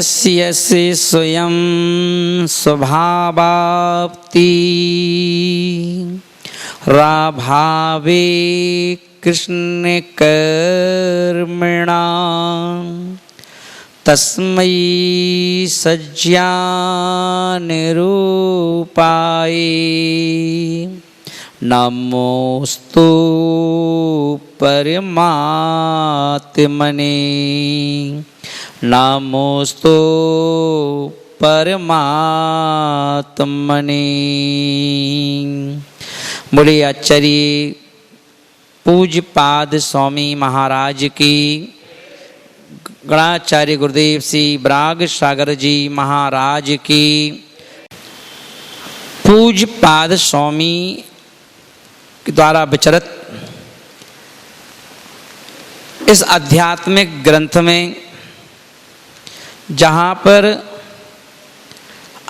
यस्य यस्य स्वयं स्वभावाप्ति राभावे कृष्ण कर्मणा तस्मै सज्जानरूपाय नमोस्तु परमात्मने नमोस्तु परमात्मने। बोले आचार्य पूज्यपाद स्वामी महाराज की, गणाचार्य गुरुदेव श्री ब्राग सागर जी महाराज की। पूज्यपाद स्वामी के द्वारा विचरित इस आध्यात्मिक ग्रंथ में, जहाँ पर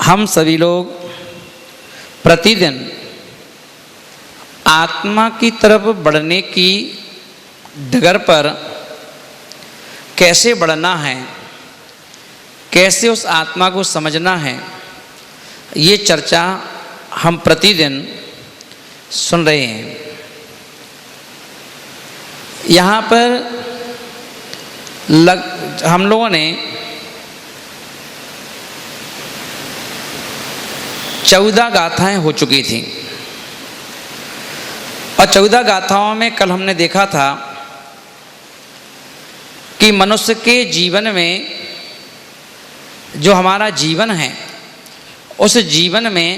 हम सभी लोग प्रतिदिन आत्मा की तरफ बढ़ने की डगर पर कैसे बढ़ना है, कैसे उस आत्मा को समझना है, ये चर्चा हम प्रतिदिन सुन रहे हैं। यहाँ पर हम लोगों ने 14 गाथाएं हो चुकी थी और 14 गाथाओं में कल हमने देखा था कि मनुष्य के जीवन में, जो हमारा जीवन है, उस जीवन में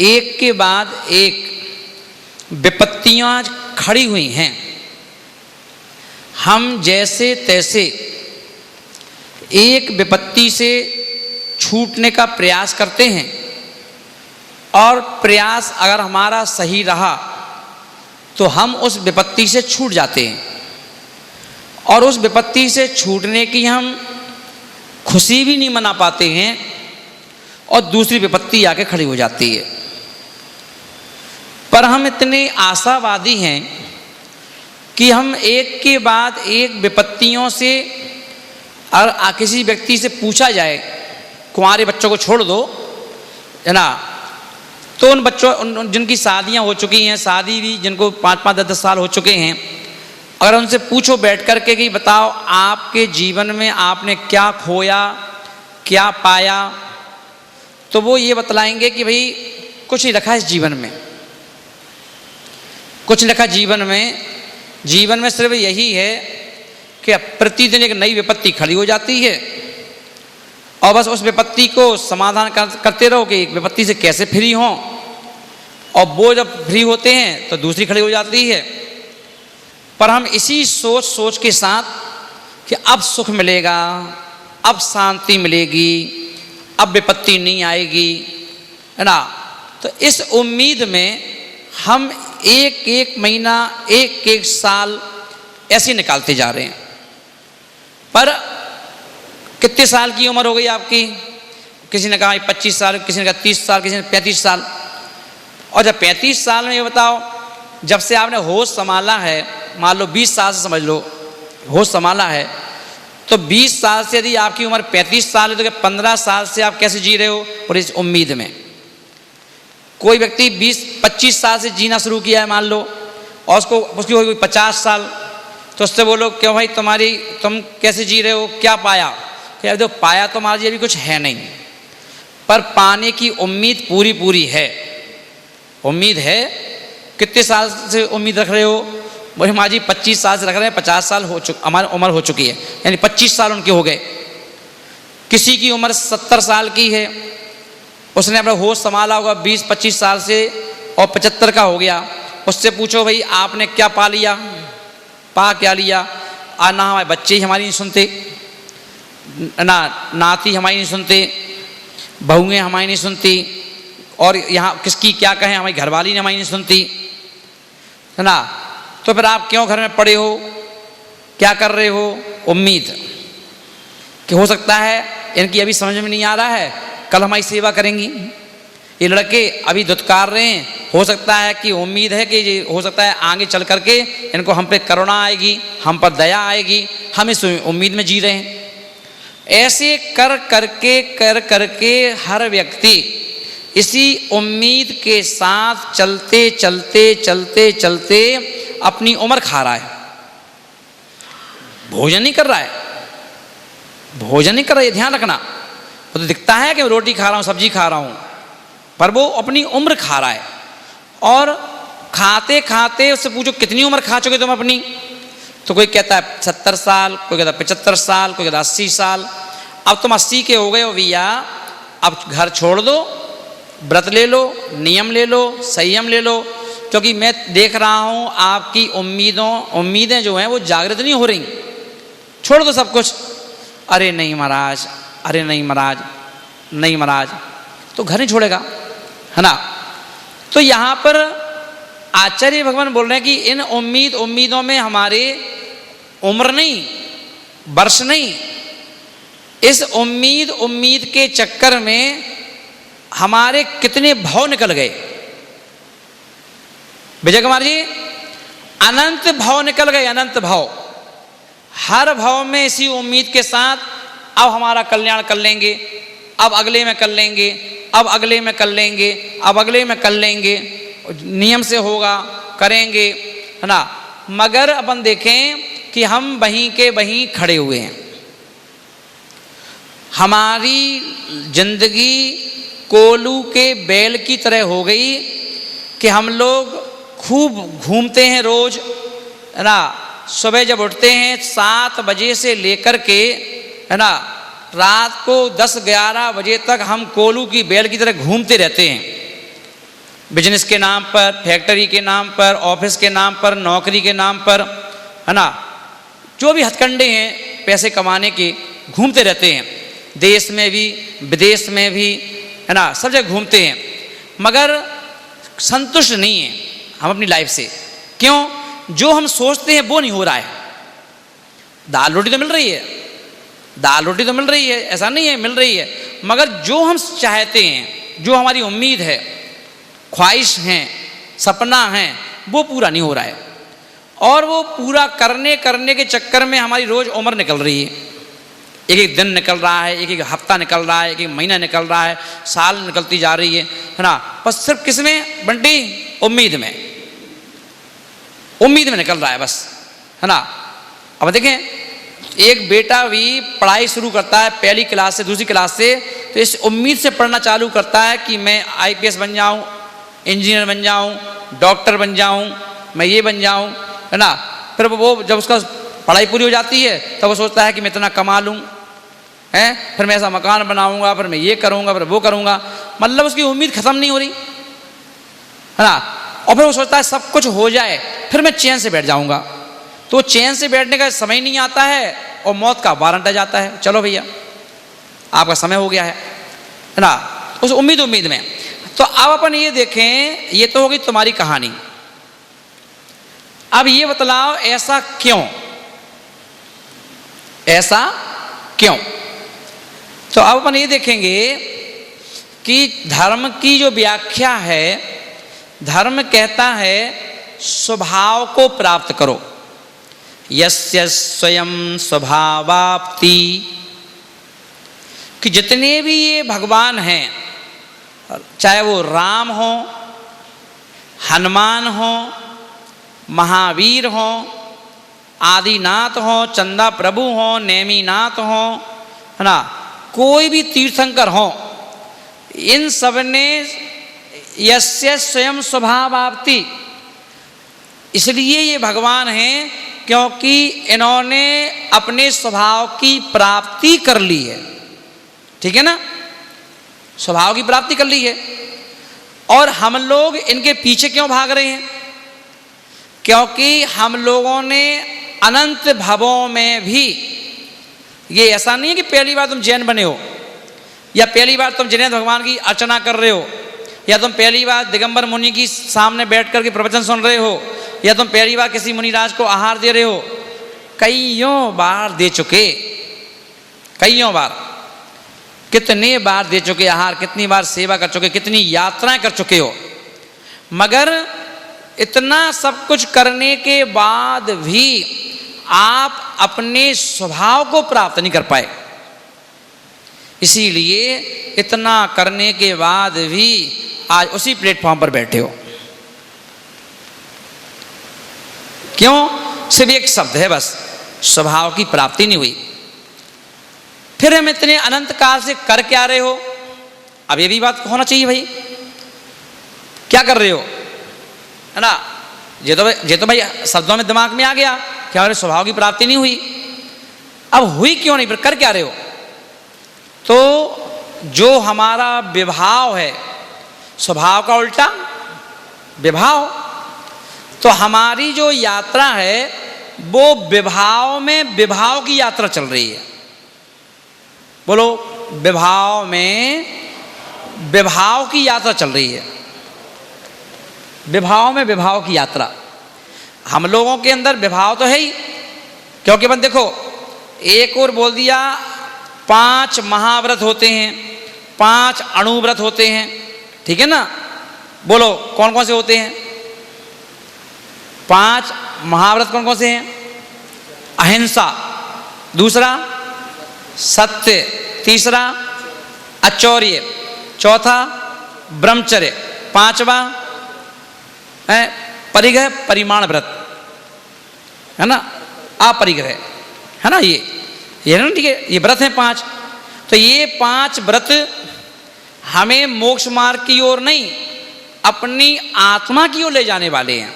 एक के बाद एक विपत्तियां खड़ी हुई हैं। हम जैसे तैसे एक विपत्ति से छूटने का प्रयास करते हैं और प्रयास अगर हमारा सही रहा तो हम उस विपत्ति से छूट जाते हैं और उस विपत्ति से छूटने की हम खुशी भी नहीं मना पाते हैं और दूसरी विपत्ति आके खड़ी हो जाती है। पर हम इतने आशावादी हैं कि हम एक के बाद एक विपत्तियों से, और किसी व्यक्ति से पूछा जाए कुंवारे बच्चों को छोड़ दो, है ना, तो उन बच्चों जिनकी शादियां हो चुकी हैं, शादी भी जिनको 5-5, 10-10 साल हो चुके हैं, अगर उनसे पूछो बैठ कर के कि बताओ आपके जीवन में आपने क्या खोया, क्या पाया, तो वो ये बतलाएंगे कि भाई कुछ नहीं रखा इस जीवन में, कुछ नहीं रखा जीवन में। जीवन में सिर्फ यही है कि प्रतिदिन एक नई विपत्ति खड़ी हो जाती है और बस उस विपत्ति को समाधान करते रहो कि एक विपत्ति से कैसे फ्री हों, और वो जब फ्री होते हैं तो दूसरी खड़ी हो जाती है। पर हम इसी सोच के साथ कि अब सुख मिलेगा, अब शांति मिलेगी, अब विपत्ति नहीं आएगी, है ना, तो इस उम्मीद में हम एक महीना, एक साल ऐसे निकालते जा रहे हैं। पर कितने साल की उम्र हो गई आपकी? किसी ने कहा 25 साल, किसी ने कहा 30 साल, किसी ने 35 साल। और जब 35 साल में ये बताओ, जब से आपने होश संभाला है, मान लो 20 साल से समझ लो होश संभाला है, तो 20 साल से यदि आपकी उम्र 35 साल है तो 15 साल से आप कैसे जी रहे हो? और इस उम्मीद में। कोई व्यक्ति 20-25 साल से जीना शुरू किया है मान लो, और उसकी हो गई 50 साल, तो उससे बोलो क्यों भाई तुम कैसे जी रहे हो, क्या पाया? क्या जो पाया तो हमारा जी अभी कुछ है नहीं, पर पाने की उम्मीद पूरी है। उम्मीद है। कितने साल से उम्मीद रख रहे हो? वही हमारी 25 साल से रख रहे हैं, 50 साल हमारी उम्र हो चुकी है, यानी 25 साल उनके हो गए। किसी की उम्र 70 साल की है, उसने अपना होश संभाला होगा 20-25 साल से और 75 का हो गया। उससे पूछो भाई आपने क्या पा लिया, क्या लिया? ना हमारे बच्चे ही हमारी नहीं सुनते, ना नाती हमारी नहीं सुनते, बहुएं हमारी नहीं सुनती, और यहाँ किसकी क्या कहें, हमारी घरवाली ने हमारी नहीं सुनती, है ना। तो फिर आप क्यों घर में पड़े हो, क्या कर रहे हो? उम्मीद कि हो सकता है इनकी अभी समझ में नहीं आ रहा है, कल हमारी सेवा करेंगी। ये लड़के अभी धुतकार रहे हैं, हो सकता है कि उम्मीद है कि हो सकता है आगे चल करके इनको हम पे करुणा आएगी, हम पर दया आएगी, हम इस उम्मीद में जी रहे हैं। ऐसे कर करके हर व्यक्ति इसी उम्मीद के साथ चलते चलते चलते चलते अपनी उम्र खा रहा है। भोजन नहीं कर रहा है, भोजन नहीं कर रहा है, ध्यान रखना। वो तो दिखता है कि मैं रोटी खा रहा हूँ, सब्जी खा रहा हूँ, पर वो अपनी उम्र खा रहा है। और खाते खाते उससे पूछो कितनी उम्र खा चुके तुम अपनी, तो कोई कहता है 70 साल, कोई कहता है 75 साल, कोई कहता है 80 साल। अब तुम 80 के हो गए हो भैया, अब घर छोड़ दो, व्रत ले लो, नियम ले लो, संयम ले लो, क्योंकि मैं देख रहा हूँ आपकी उम्मीदें जो हैं वो जागृत नहीं हो रही, छोड़ दो सब कुछ। अरे नहीं महाराज, अरे नहीं महाराज, नहीं महाराज, तो घर नहीं छोड़ेगा, है ना। तो यहाँ पर आचार्य भगवान बोल रहे हैं कि इन उम्मीदों में हमारे उम्र नहीं, वर्ष नहीं, इस उम्मीद के चक्कर में हमारे कितने भाव निकल गए विजय कुमार जी, अनंत भाव निकल गए, अनंत भाव। हर भाव में इसी उम्मीद के साथ अब हमारा कल्याण कर लेंगे, अब अगले में कर लेंगे, अब अगले में कर लेंगे, अब अगले में कर लेंगे, नियम से होगा, करेंगे, है ना। मगर अपन देखें कि हम वहीं के वहीं खड़े हुए हैं। हमारी जिंदगी कोलू के बैल की तरह हो गई कि हम लोग खूब घूमते हैं रोज, है ना। सुबह जब उठते हैं 7 बजे से लेकर के, है ना, रात को 10-11 बजे तक हम कोलू की बैल की तरह घूमते रहते हैं। बिजनेस के नाम पर, फैक्ट्री के नाम पर, ऑफिस के नाम पर, नौकरी के नाम पर, है ना, जो भी हथकंडे हैं पैसे कमाने के, घूमते रहते हैं। देश में भी, विदेश में भी, है ना, सब जगह घूमते हैं, मगर संतुष्ट नहीं है हम अपनी लाइफ से। क्यों? जो हम सोचते हैं वो नहीं हो रहा है। दाल रोटी तो मिल रही है, दाल रोटी तो मिल रही है, ऐसा नहीं है, मिल रही है, मगर जो हम चाहते हैं, जो हमारी उम्मीद है, ख्वाहिश हैं, सपना है, वो पूरा नहीं हो रहा है। और वो पूरा करने के चक्कर में हमारी रोज उम्र निकल रही है। एक एक दिन निकल रहा है, एक एक हफ्ता निकल रहा है, एक एक महीना निकल रहा है, साल निकलती जा रही है ना। बस सिर्फ किसमें बंटी? उम्मीद में, उम्मीद में निकल रहा है बस, है ना। अब देखें, एक बेटा भी पढ़ाई शुरू करता है पहली क्लास से, दूसरी क्लास से, तो इस उम्मीद से पढ़ना चालू करता है कि मैं IPS बन जाऊं, इंजीनियर बन जाऊं, डॉक्टर बन जाऊं, मैं ये बन जाऊं, है ना। फिर वो जब उसका पढ़ाई पूरी हो जाती है तब वो सोचता है कि मैं इतना कमा लूं, है, फिर मैं ऐसा मकान बनाऊंगा, फिर मैं ये करूंगा, फिर वो करूंगा। मतलब उसकी उम्मीद खत्म नहीं हो रही, है ना। और फिर वो सोचता है सब कुछ हो जाए फिर मैं चैन से बैठ जाऊंगा। तो चैन से बैठने का समय नहीं आता है और मौत का वारंट आ जाता है, चलो भैया आपका समय हो गया है ना, उस उम्मीद में। तो अब अपन ये देखें, ये तो होगी तुम्हारी कहानी। अब ये बतलाओ ऐसा क्यों, ऐसा क्यों? तो अब अपन ये देखेंगे कि धर्म की जो व्याख्या है, धर्म कहता है स्वभाव को प्राप्त करो, यस्य स्वयं स्वभावाप्ति, कि जितने भी ये भगवान हैं, चाहे वो राम हो, हनुमान हो, महावीर हो, आदिनाथ हो, चंदा प्रभु हो, नेमीनाथ हो, है ना, कोई भी तीर्थंकर हो, इन सब ने यस्य स्वयं स्वभावाप्ति, इसलिए ये भगवान हैं क्योंकि इन्होंने अपने स्वभाव की प्राप्ति कर ली है। ठीक है ना, स्वभाव की प्राप्ति कर ली है। और हम लोग इनके पीछे क्यों भाग रहे हैं? क्योंकि हम लोगों ने अनंत भवों में भी, ये ऐसा नहीं है कि पहली बार तुम जैन बने हो, या पहली बार तुम जिनेन्द्र भगवान की अर्चना कर रहे हो, या तुम पहली बार दिगंबर मुनि की सामने बैठ कर के प्रवचन सुन रहे हो, या तुम पहली बार किसी मुनिराज को आहार दे रहे हो। कईयों बार दे चुके, कईयों बार, कितने बार दे चुके आहार, कितनी बार सेवा कर चुके, कितनी यात्राएं कर चुके हो, मगर इतना सब कुछ करने के बाद भी आप अपने स्वभाव को प्राप्त नहीं कर पाए। इसीलिए इतना करने के बाद भी आज उसी प्लेटफॉर्म पर बैठे हो। क्यों? सिर्फ एक शब्द है बस, स्वभाव की प्राप्ति नहीं हुई। फिर हम इतने अनंत काल से कर क्या रहे हो? अब ये भी बात होना चाहिए भाई, क्या कर रहे हो, है ना? ये तो भाई शब्दों में दिमाग में आ गया कि हमारे स्वभाव की प्राप्ति नहीं हुई। अब हुई क्यों नहीं, फिर कर क्या रहे हो? तो जो हमारा विभाव है, स्वभाव का उल्टा विभाव, तो हमारी जो यात्रा है वो विभाव में विभाव की यात्रा चल रही है। बोलो, विभाव में विभाव की यात्रा चल रही है। विभाव में विभाव की यात्रा, हम लोगों के अंदर विभाव तो है ही, क्योंकि अपन देखो एक और बोल दिया 5 महाव्रत होते हैं, 5 अणुव्रत होते हैं, ठीक है ना? बोलो कौन कौन से होते हैं? 5 महाव्रत कौन कौन से हैं? अहिंसा, दूसरा सत्य, तीसरा अचौर्य, चौथा ब्रह्मचर्य, पांचवा है परिग्रह परिमाण व्रत, है ना? अपरिग्रह, है ना? ये ना, ठीक है, ये व्रत हैं 5। तो ये 5 व्रत हमें मोक्ष मार्ग की ओर नहीं, अपनी आत्मा की ओर ले जाने वाले हैं।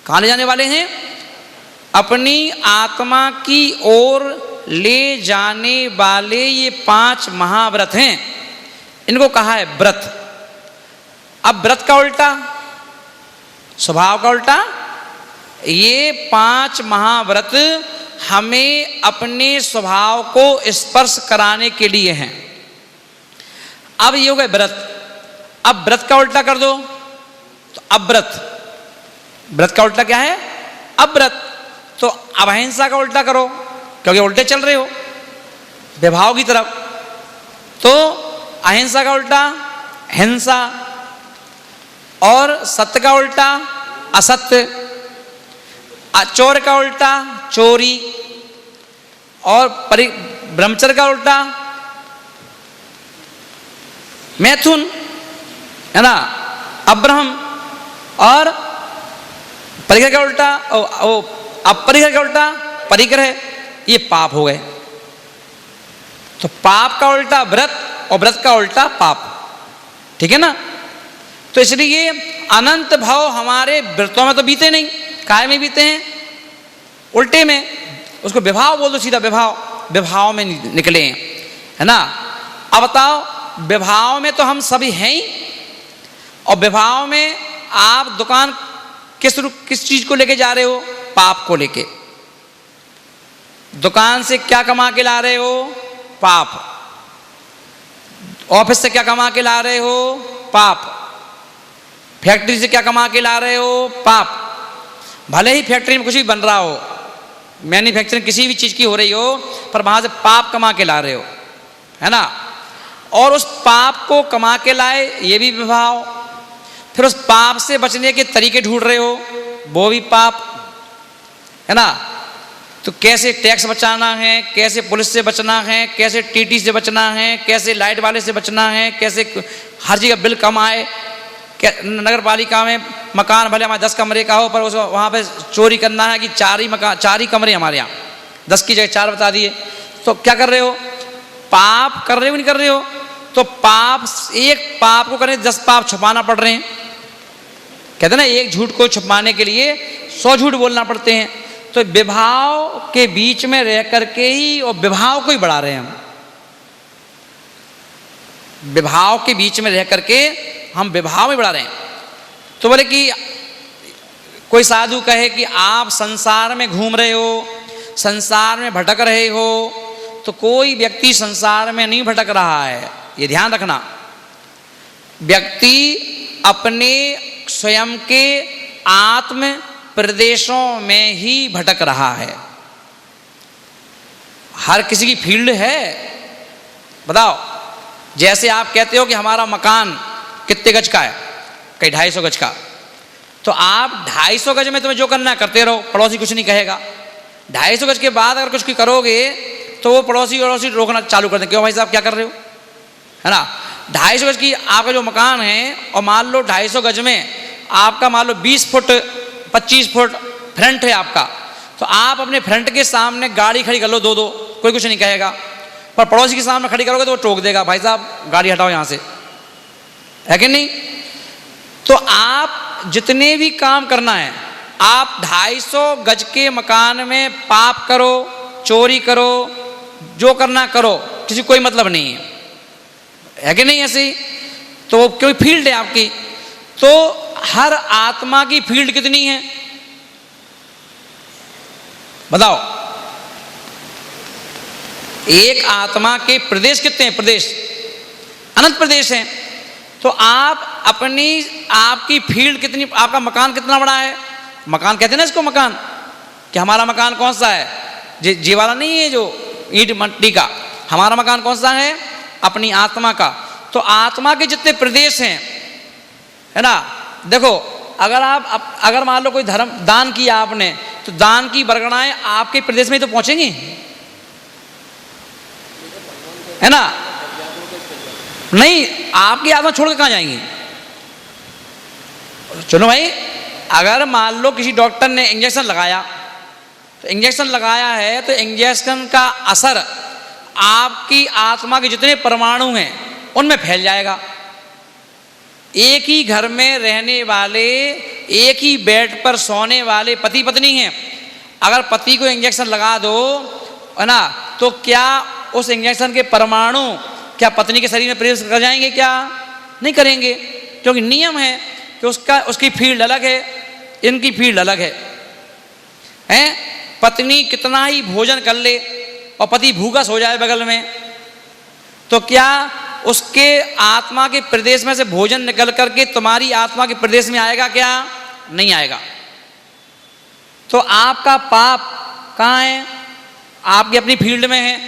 कहाँ ले जाने वाले हैं? अपनी आत्मा की ओर ले जाने वाले ये 5 महाव्रत हैं, इनको कहा है व्रत। अब व्रत का उल्टा, स्वभाव का उल्टा, ये 5 महाव्रत हमें अपने स्वभाव को स्पर्श कराने के लिए हैं। अब ये हो गए व्रत। अब व्रत का उल्टा कर दो तो अव्रत। व्रत का उल्टा क्या है? अव्रत। तो अब अहिंसा का उल्टा करो, क्योंकि उल्टे चल रहे हो विभाव की तरफ। तो अहिंसा का उल्टा हिंसा, और सत्य का उल्टा असत्य, चोर का उल्टा चोरी, और ब्रह्मचर्य का उल्टा मैथुन, है ना? अब्रहम, और परिग्रह का उल्टा अपरिग्रह का उल्टा परिग्रह, ये पाप हो गए। तो पाप का उल्टा व्रत और व्रत का उल्टा पाप, ठीक है ना? तो इसलिए अनंत भाव हमारे व्रतों में तो बीते नहीं, काय में बीते हैं? उल्टे में। उसको विभाव बोल दो, सीधा विभाव में निकले हैं, है ना? अब बताओ, विभाव में तो हम सभी हैं ही, और विभाव में आप दुकान किस चीज को लेके जा रहे हो? पाप को लेके। दुकान से क्या कमा के ला रहे हो? पाप। ऑफिस से क्या कमा के ला रहे हो? पाप। फैक्ट्री से क्या कमा के ला रहे हो? पाप। भले ही फैक्ट्री में कुछ भी बन रहा हो, मैन्युफैक्चरिंग किसी भी चीज की हो रही हो, पर वहां से पाप कमा के ला रहे हो, है ना? और उस पाप को कमा के लाए, ये भी विभाव। फिर उस पाप से बचने के तरीके ढूंढ रहे हो, वो भी पाप, है ना? तो कैसे टैक्स बचाना है, कैसे पुलिस से बचना है, कैसे टीटी से बचना है, कैसे लाइट वाले से बचना है, कैसे हर जगह बिल कम आए। नगर पालिका में मकान भले हमारे 10 कमरे का हो, पर उसको वहाँ पे चोरी करना है कि 4 ही कमरे हमारे यहाँ, 10 की जगह 4 बता दिए। तो क्या कर रहे हो? पाप कर रहे हो, नहीं कर रहे हो? तो पाप, एक पाप को करने 10 पाप छुपाना पड़ रहे हैं। कहते ना, एक झूठ को छुपाने के लिए 100 झूठ बोलना पड़ते हैं। तो विभाव के बीच में रह करके ही, और विभाव को ही बढ़ा रहे हैं हम। विभाव के बीच में रह करके हम विभाव में बढ़ा रहे हैं। तो बोले कि कोई साधु कहे कि आप संसार में घूम रहे हो, संसार में भटक रहे हो, तो कोई व्यक्ति संसार में नहीं भटक रहा है, ये ध्यान रखना। व्यक्ति अपने स्वयं के आत्म प्रदेशों में ही भटक रहा है। हर किसी की फील्ड है। बताओ, जैसे आप कहते हो कि हमारा मकान कितने गज का है, कहीं 250 गज का, तो आप 250 गज में तुम्हें जो करना है करते रहो, पड़ोसी कुछ नहीं कहेगा। 250 गज के बाद अगर कुछ करोगे तो वो पड़ोसी रोकना चालू कर दें, क्यों भाई साहब क्या कर रहे हो, है ना। 250 गज की आपका जो मकान है और मान लो 250 गज में आपका मान लो 20 फुट 25 फुट फ्रंट है आपका, तो आप अपने फ्रंट के सामने गाड़ी खड़ी कर लो दो, कोई कुछ नहीं कहेगा। पर पड़ोसी के सामने खड़ी करोगे तो वो टोक देगा, भाई साहब गाड़ी हटाओ यहाँ से, है कि नहीं। तो आप जितने भी काम करना है, आप 250 गज के मकान में पाप करो, चोरी करो, जो करना करो, किसी कोई मतलब नहीं है कि नहीं ऐसे। तो कोई फील्ड है आपकी, तो हर आत्मा की फील्ड कितनी है बताओ। एक आत्मा के प्रदेश कितने हैं, प्रदेश अनंत प्रदेश हैं। तो आप अपनी आपकी फील्ड कितनी, आपका मकान कितना बड़ा है, मकान कहते हैं ना इसको मकान, कि हमारा मकान कौन सा है, जी वाला नहीं है जो ईंट मट्टी का, हमारा मकान कौन सा है, अपनी आत्मा का। तो आत्मा के जितने प्रदेश हैं, है ना, देखो अगर मान लो कोई धर्म दान किया आपने, तो दान की बरगड़ाएं आपके प्रदेश में ही तो पहुंचेंगी, है ना। नहीं, आपकी आत्मा छोड़ के कहां जाएंगी। चलो भाई, अगर मान लो किसी डॉक्टर ने इंजेक्शन लगाया, तो इंजेक्शन लगाया है तो इंजेक्शन का असर आपकी आत्मा के जितने परमाणु हैं उनमें फैल जाएगा। एक ही घर में रहने वाले, एक ही बेड पर सोने वाले पति पत्नी हैं, अगर पति को इंजेक्शन लगा दो, है ना, तो क्या उस इंजेक्शन के परमाणु क्या पत्नी के शरीर में प्रवेश कर जाएंगे, क्या नहीं करेंगे, क्योंकि नियम है कि उसकी फील्ड अलग है, इनकी फील्ड अलग है। पत्नी कितना ही भोजन कर ले और पति भूखा सो जाए बगल में, तो क्या उसके आत्मा के प्रदेश में से भोजन निकल करके तुम्हारी आत्मा के प्रदेश में आएगा, क्या नहीं आएगा। तो आपका पाप कहाँ है, आपकी अपनी फील्ड में है,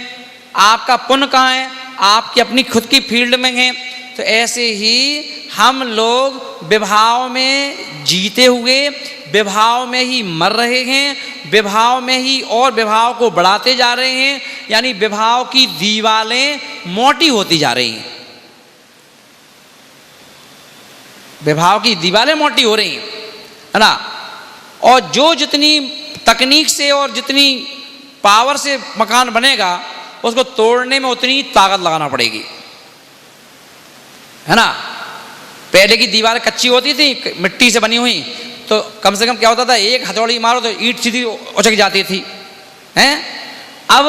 आपका पुण्य कहाँ है, आपकी अपनी खुद की फील्ड में है। तो ऐसे ही हम लोग विभाव में जीते हुए विभाव में ही मर रहे हैं, विभाव में ही और विभाव को बढ़ाते जा रहे हैं, यानी विभाव की दीवारें मोटी होती जा रही हैं, विभाव की दीवारें मोटी हो रही हैं, है ना। और जो जितनी तकनीक से और जितनी पावर से मकान बनेगा, उसको तोड़ने में उतनी ताकत लगाना पड़ेगी, है ना। पहले की दीवारें कच्ची होती थी, मिट्टी से बनी हुई, तो कम से कम क्या होता था, एक हथौड़ी मारो तो ईंट सीधी उचक जाती थी, हैं। अब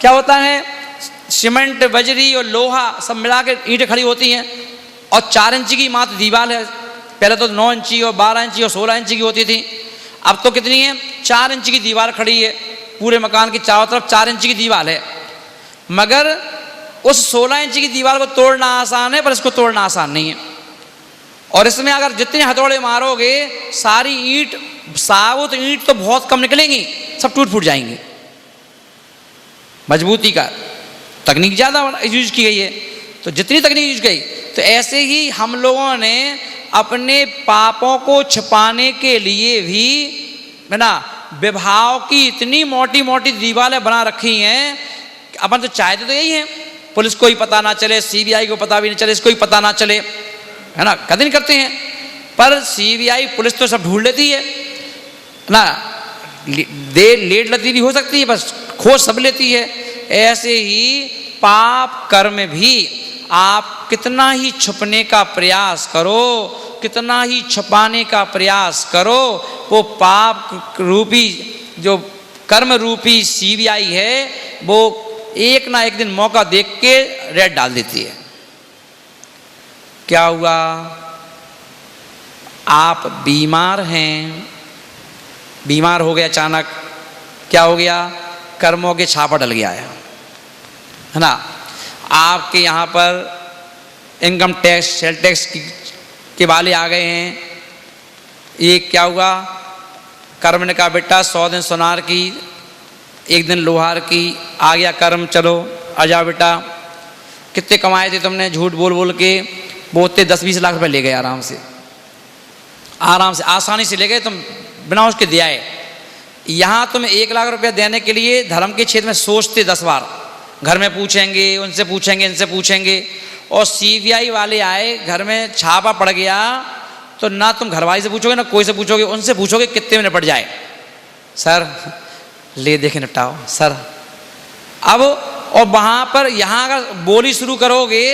क्या होता है, सीमेंट बजरी और लोहा सब मिला के ईंटें खड़ी होती हैं, और 4 इंच की मात्र दीवार है। पहले तो 9 इंची और 12 इंची और 16 इंची की होती थी, अब तो कितनी है, 4 इंच की दीवार खड़ी है, पूरे मकान की चारों तरफ 4 इंच की दीवार है। मगर उस 16 इंच की दीवार को तोड़ना आसान है, पर इसको तोड़ना आसान नहीं है। और इसमें अगर जितने हथौड़े मारोगे, सारी ईंट, साबुत ईंट तो बहुत कम निकलेंगी, सब टूट फूट जाएंगी। मजबूती का तकनीक ज़्यादा यूज की गई है, तो जितनी तकनीक यूज गई, तो ऐसे ही हम लोगों ने अपने पापों को छिपाने के लिए भी, है ना, विभाव की इतनी मोटी मोटी दीवारें बना रखी हैं। अपन तो चाहते तो यही है, पुलिस को ही पता ना चले, सीबीआई को पता भी नहीं चले, इसको ही पता ना चले, है ना, कभी नहीं करते हैं। पर सीबीआई पुलिस तो सब ढूंढ लेती है ना, लेट लती भी हो सकती है, बस खोज सब लेती है। ऐसे ही पाप कर्म भी आप कितना ही छुपने का प्रयास करो, कितना ही छुपाने का प्रयास करो, वो पाप रूपी जो कर्म रूपी सीबीआई है, वो एक ना एक दिन मौका देख के रेड डाल देती है। क्या हुआ, आप बीमार हैं, बीमार हो गए अचानक, क्या हो गया, कर्मों के छापा डल गया है ना। आपके यहाँ पर इनकम टैक्स, सेल टैक्स के वाले आ गए हैं। ये क्या हुआ, कर्म ने कहा बेटा 100 दिन सोनार की, 1 दिन लोहार की, आ गया कर्म, चलो आ जाओ बेटा। कितने कमाए थे तुमने झूठ बोल बोल के, बोलते 10-20 लाख रुपए ले गए, आराम से आसानी से ले गए, तुम बिना उसके दिया है। यहाँ तुम 1 लाख रुपया देने के लिए धर्म के क्षेत्र में सोचते 10 बार, घर में पूछेंगे, उनसे पूछेंगे, इनसे पूछेंगे, और सीबीआई वाले आए, घर में छापा पड़ गया, तो ना तुम घरवाली से पूछोगे ना कोई से पूछोगे, उनसे पूछोगे कितने में निपट जाए। सर ले देखे निपटाओ सर। अब और वहाँ पर यहाँ अगर बोली शुरू करोगे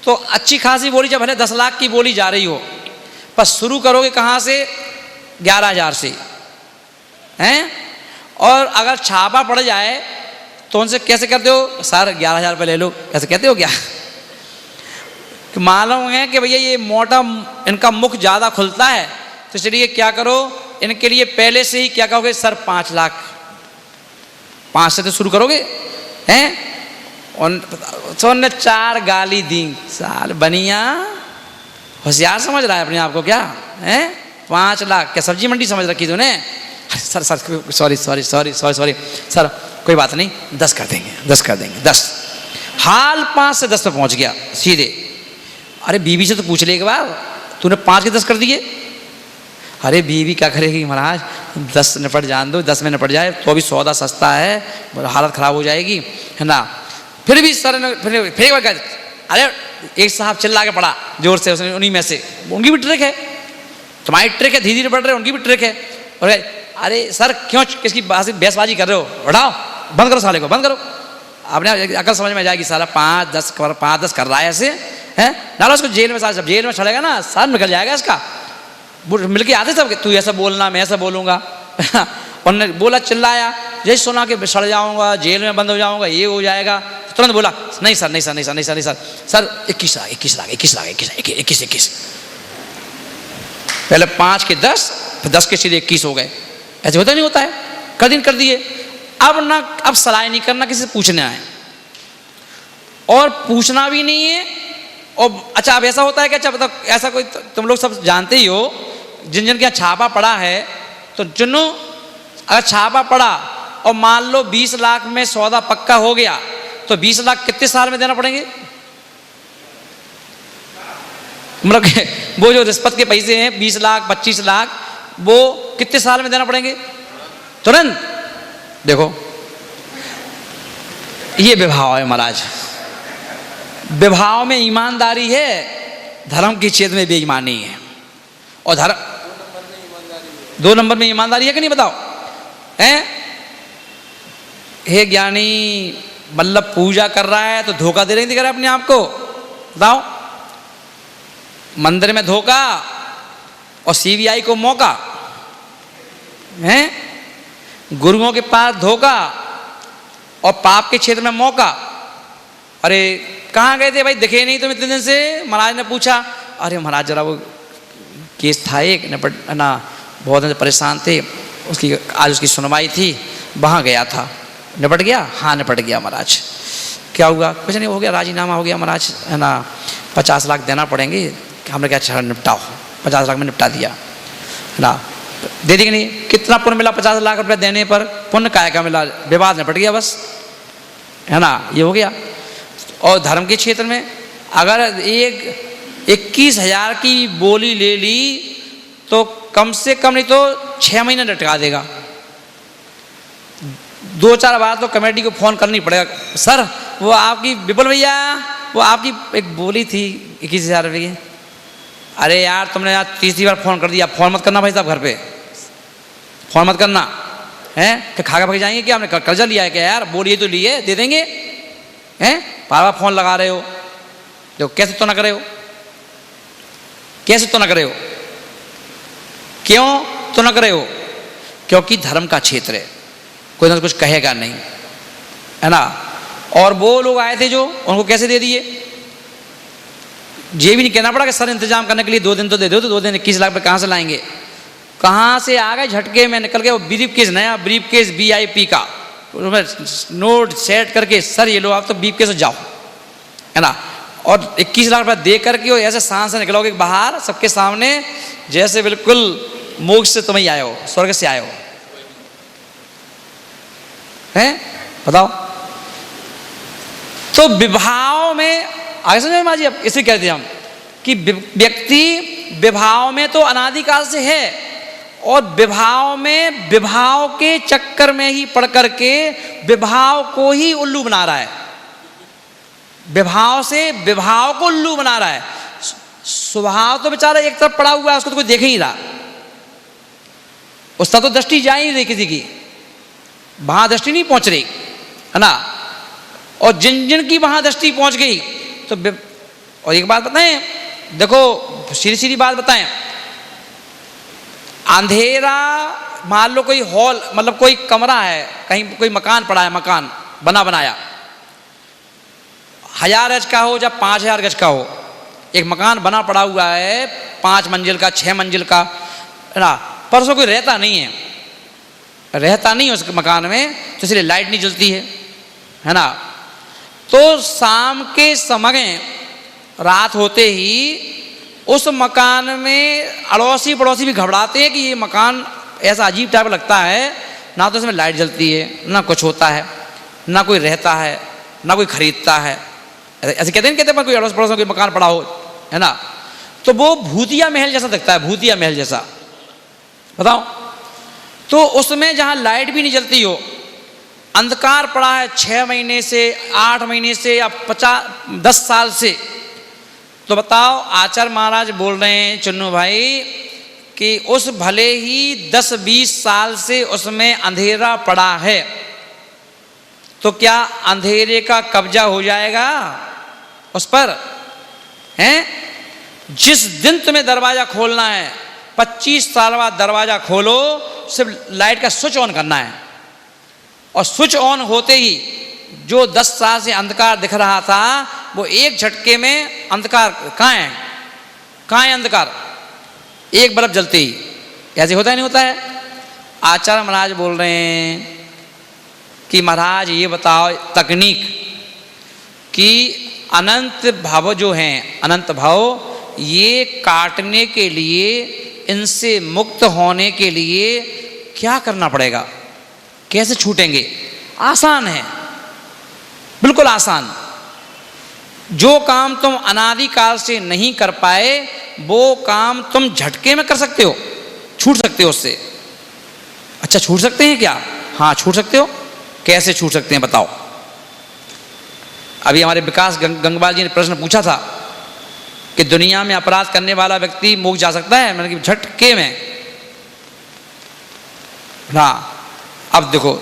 तो अच्छी खासी बोली, जब भले 10 लाख की बोली जा रही हो, पर शुरू करोगे कहाँ से? 11,000 से हैं। और अगर छापा पड़ जाए तो उनसे कैसे करते हो? सर 11,000 रुपये ले लो, कैसे कहते हो क्या? मालूम है कि भैया ये मोटा, इनका मुख ज़्यादा खुलता है, तो चलिए क्या करो, इनके लिए पहले से ही क्या कहोगे? सर 5 लाख, 5 से तो शुरू करोगे हैं। उनने 4 गाली दी, साल बनिया होशियार समझ रहा है अपने आप को क्या हैं? 5 लाख क्या सब्जी मंडी समझ रखी तूने? Sir sir sorry sorry sorry sorry sorry sir, कोई बात नहीं, 10 कर देंगे, 10 कर देंगे, 10। हाल 5 से 10 पे पहुंच गया सीधे। अरे बीवी से तो पूछ ले एक बार, तूने 5 के 10 कर दिए। अरे बीवी क्या करेगी महाराज, 10 निपट जान दो, 10 में निपट जाए तो अभी सौदा सस्ता है, हालत ख़राब हो जाएगी, है ना। फिर भी सर ने फिर एक बार कह, अरे एक साहब चिल्ला के पड़ा जोर से, उसने उन्हीं में से, उनकी भी ट्रिक है, तुम्हारी ट्रिक है, धीरे धीरे बढ़ रहे, उनकी भी ट्रिक है। और अरे सर क्यों किसकी बहसबाजी कर रहे हो, बढ़ाओ, बंद करो साले को, बंद करो। आपने अकल समझ में जाएगी, साला 5-10 कर रहा है ऐसे हैं, डालो उसको जेल में। साला जब जेल में चलेगा ना, साल निकल जाएगा इसका। मिलके आते सब, तू ऐसा बोलना, मैं ऐसा बोलूँगा। उन्होंने बोला, चिल्लाया, जैसे सुना कि सड़ जाऊँगा, जेल में बंद हो जाऊँगा, ये हो जाएगा, तुरंत बोला नहीं सर, नहीं सर, नहीं सर, नहीं सर, नहीं सर, सर 21 लाख, 21 लाख, 21 लाख, 21, 21। पहले 5 के 10, फिर 10 के सीधे 21 हो गए। ऐसे होता नहीं होता है, कर दिए। अब ना, अब सलाह नहीं करना, किसी से पूछना है, और पूछना भी नहीं है। और अच्छा अब ऐसा होता है कि अच्छा मतलब ऐसा कोई, तुम लोग सब जानते ही हो, जिन जिन के यहाँ छापा पड़ा है, तो चुनो, अगर छापा पड़ा और मान लो 20 लाख में सौदा पक्का हो गया, तो 20 लाख कितने साल में देना पड़ेंगे? मतलब वो जो रिश्वत के पैसे हैं 20 लाख 25 लाख, वो कितने साल में देना पड़ेंगे? तुरंत। देखो ये विभाव है महाराज, विभाव में ईमानदारी है, धर्म के क्षेत्र में बेईमानी है। और धर्म 2 नंबर में ईमानदारी है कि नहीं, बताओ हैं? हे ज्ञानी, मतलब पूजा कर रहा है तो धोखा दे रहे अपने आप को, बताओ। मंदिर में धोखा और सीबीआई को मौका हैं, गुरुओं के पास धोखा और पाप के क्षेत्र में मौका। अरे कहाँ गए थे भाई, दिखे नहीं तुम इतने दिन से? महाराज ने पूछा, अरे महाराज जरा वो केस था एक, निपट ना, बहुत दिन परेशान थे, उसकी आज उसकी सुनवाई थी, वहाँ गया था। निपट गया? हाँ निपट गया महाराज। क्या हुआ? कुछ नहीं, हो गया, राजीनामा हो गया महाराज, है ना, 50 लाख देना पड़ेंगे। हमने क्या, अच्छा निपटाओ, 50 लाख में निपटा दिया, है ना। दे दी कि नहीं? कितना पुण्य मिला 50 लाख रुपये देने पर? पुण्य काय का मिला, विवाद निपट गया बस, है ना, ये हो गया। और धर्म के क्षेत्र में अगर 21,000 की बोली ले ली तो कम से कम नहीं तो 6 महीने लटका देगा। 2-4 बार तो कमेटी को फ़ोन करनी पड़ेगा, सर वो आपकी विपुल भैया, वो आपकी एक बोली थी 21,000 रुपये की। अरे यार तुमने यार 30 बार फ़ोन कर दिया, फ़ोन मत करना भाई साहब, घर पे फ़ोन मत करना है कि खा भाग जाएंगे क्या, हमने कर्जा लिया है क्या यार, बोलिए तो लिए, दे देंगे हैं, बार बार फ़ोन लगा रहे हो। देखो कैसे तो ना करे हो, कैसे तो ना करे हो, क्यों तो ना करे हो? क्योंकि धर्म का क्षेत्र है, कोई ना कुछ कहेगा नहीं, है ना। और वो लोग आए थे जो, उनको कैसे दे दिए? ये भी नहीं कहना पड़ा कि सर इंतजाम करने के लिए 2 दिन तो दे दो, तो 2 दिन 21 लाख पे कहाँ से लाएंगे? कहाँ से आ गए, झटके में निकल गए। वो ब्रीफ केस, नया ब्रीफ केस VIP का, नोट सेट करके, सर ये लो आप तो ब्रीफ केस जाओ, है ना। और 21 लाख रुपये दे करके ऐसे सांस से निकलोगे बाहर सबके सामने, जैसे बिल्कुल मोक्ष से तुम ही आए हो, स्वर्ग से आए हो, हैं? बताओ। तो विभाव में आगे समझ में जी, अब इसे कहते हैं हम कि व्यक्ति विभाव में तो अनादिकाल से है, और विभाव में विभाव के चक्कर में ही पड़ करके विभाव को ही उल्लू बना रहा है, विभाव से विभाव को उल्लू बना रहा है। स्वभाव तो बेचारा एक तरफ पड़ा हुआ है, उसको तो कोई देख ही नहीं रहा, उसका तो दृष्टि जा ही नहीं रही किसी की, वहां दृष्टि नहीं पहुंच रही है ना। और जिन जिन की वहां दृष्टि पहुंच गई तो और एक बात बताएं, देखो सीधी सीधी बात बताएं, अंधेरा मान लो कोई हॉल मतलब कोई कमरा है, कहीं कोई मकान पड़ा है, मकान बना बनाया 1000 गज का हो या 5000 गज का हो, एक मकान बना पड़ा हुआ है 5 मंजिल का 6 मंजिल का है ना, पर उसमें कोई रहता नहीं है, रहता नहीं है उस मकान में, तो इसलिए लाइट नहीं जलती है ना। तो शाम के समय रात होते ही उस मकान में अड़ोसी पड़ोसी भी घबराते हैं कि ये मकान ऐसा अजीब टाइप लगता है, ना तो इसमें लाइट जलती है, ना कुछ होता है, ना कोई रहता है, ना कोई खरीदता है, ऐसे कहते नहीं कहते पर कोई अड़ोस पड़ोस में कोई मकान पड़ा हो है ना, तो वो भूतिया महल जैसा दिखता है, भूतिया महल जैसा। बताओ, तो उसमें जहाँ लाइट भी नहीं जलती हो, अंधकार पड़ा है 6 महीने से 8 महीने से या 10 साल से, तो बताओ आचार्य महाराज बोल रहे हैं चुन्नू भाई कि उस भले ही 10-20 साल से उसमें अंधेरा पड़ा है, तो क्या अंधेरे का कब्जा हो जाएगा उस पर? हैं? जिस दिन तुम्हें दरवाजा खोलना है 25 साल बाद दरवाजा खोलो, सिर्फ लाइट का स्विच ऑन करना है, और स्विच ऑन होते ही जो 10 साल से अंधकार दिख रहा था वो एक झटके में अंधकार कहाँ है, कहाँ है अंधकार, एक बल्ब जलते ही। ऐसे होता है नहीं होता है? आचार्य महाराज बोल रहे हैं कि महाराज ये बताओ तकनीक कि अनंत भाव जो हैं, अनंत भाव ये काटने के लिए, इनसे मुक्त होने के लिए क्या करना पड़ेगा, कैसे छूटेंगे? आसान है, बिल्कुल आसान। जो काम तुम अनादिकाल से नहीं कर पाए वो काम तुम झटके में कर सकते हो, छूट सकते हो उससे। अच्छा छूट सकते हैं क्या? हाँ छूट सकते हो। कैसे छूट सकते हैं बताओ? अभी हमारे विकास गंगवाल जी ने प्रश्न पूछा था कि दुनिया में अपराध करने वाला व्यक्ति मोक्ष जा सकता है? मैंने कि झटके में। हाँ अब देखो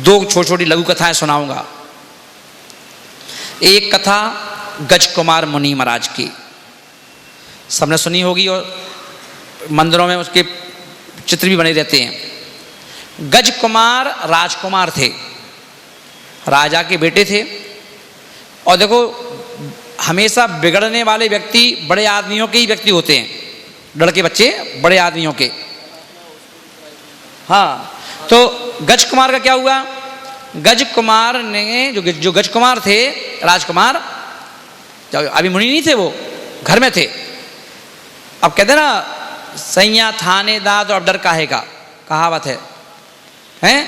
2 छोटी छोटी लघु कथाएं सुनाऊंगा। एक कथा गज कुमार मुनि महाराज की, सबने सुनी होगी और मंदिरों में उसके चित्र भी बने रहते हैं। गज कुमार राजकुमार थे, राजा के बेटे थे। और देखो हमेशा बिगड़ने वाले व्यक्ति बड़े आदमियों के ही व्यक्ति होते हैं, लड़के बच्चे बड़े आदमियों के। हाँ तो गज कुमार का क्या हुआ? गज कुमार ने जो गज कुमार थे, राजकुमार, अभी मुनि नहीं थे, वो घर में थे। अब कहते ना सैया थाने दाद और अब डर काहे का, कहावत है, हैं?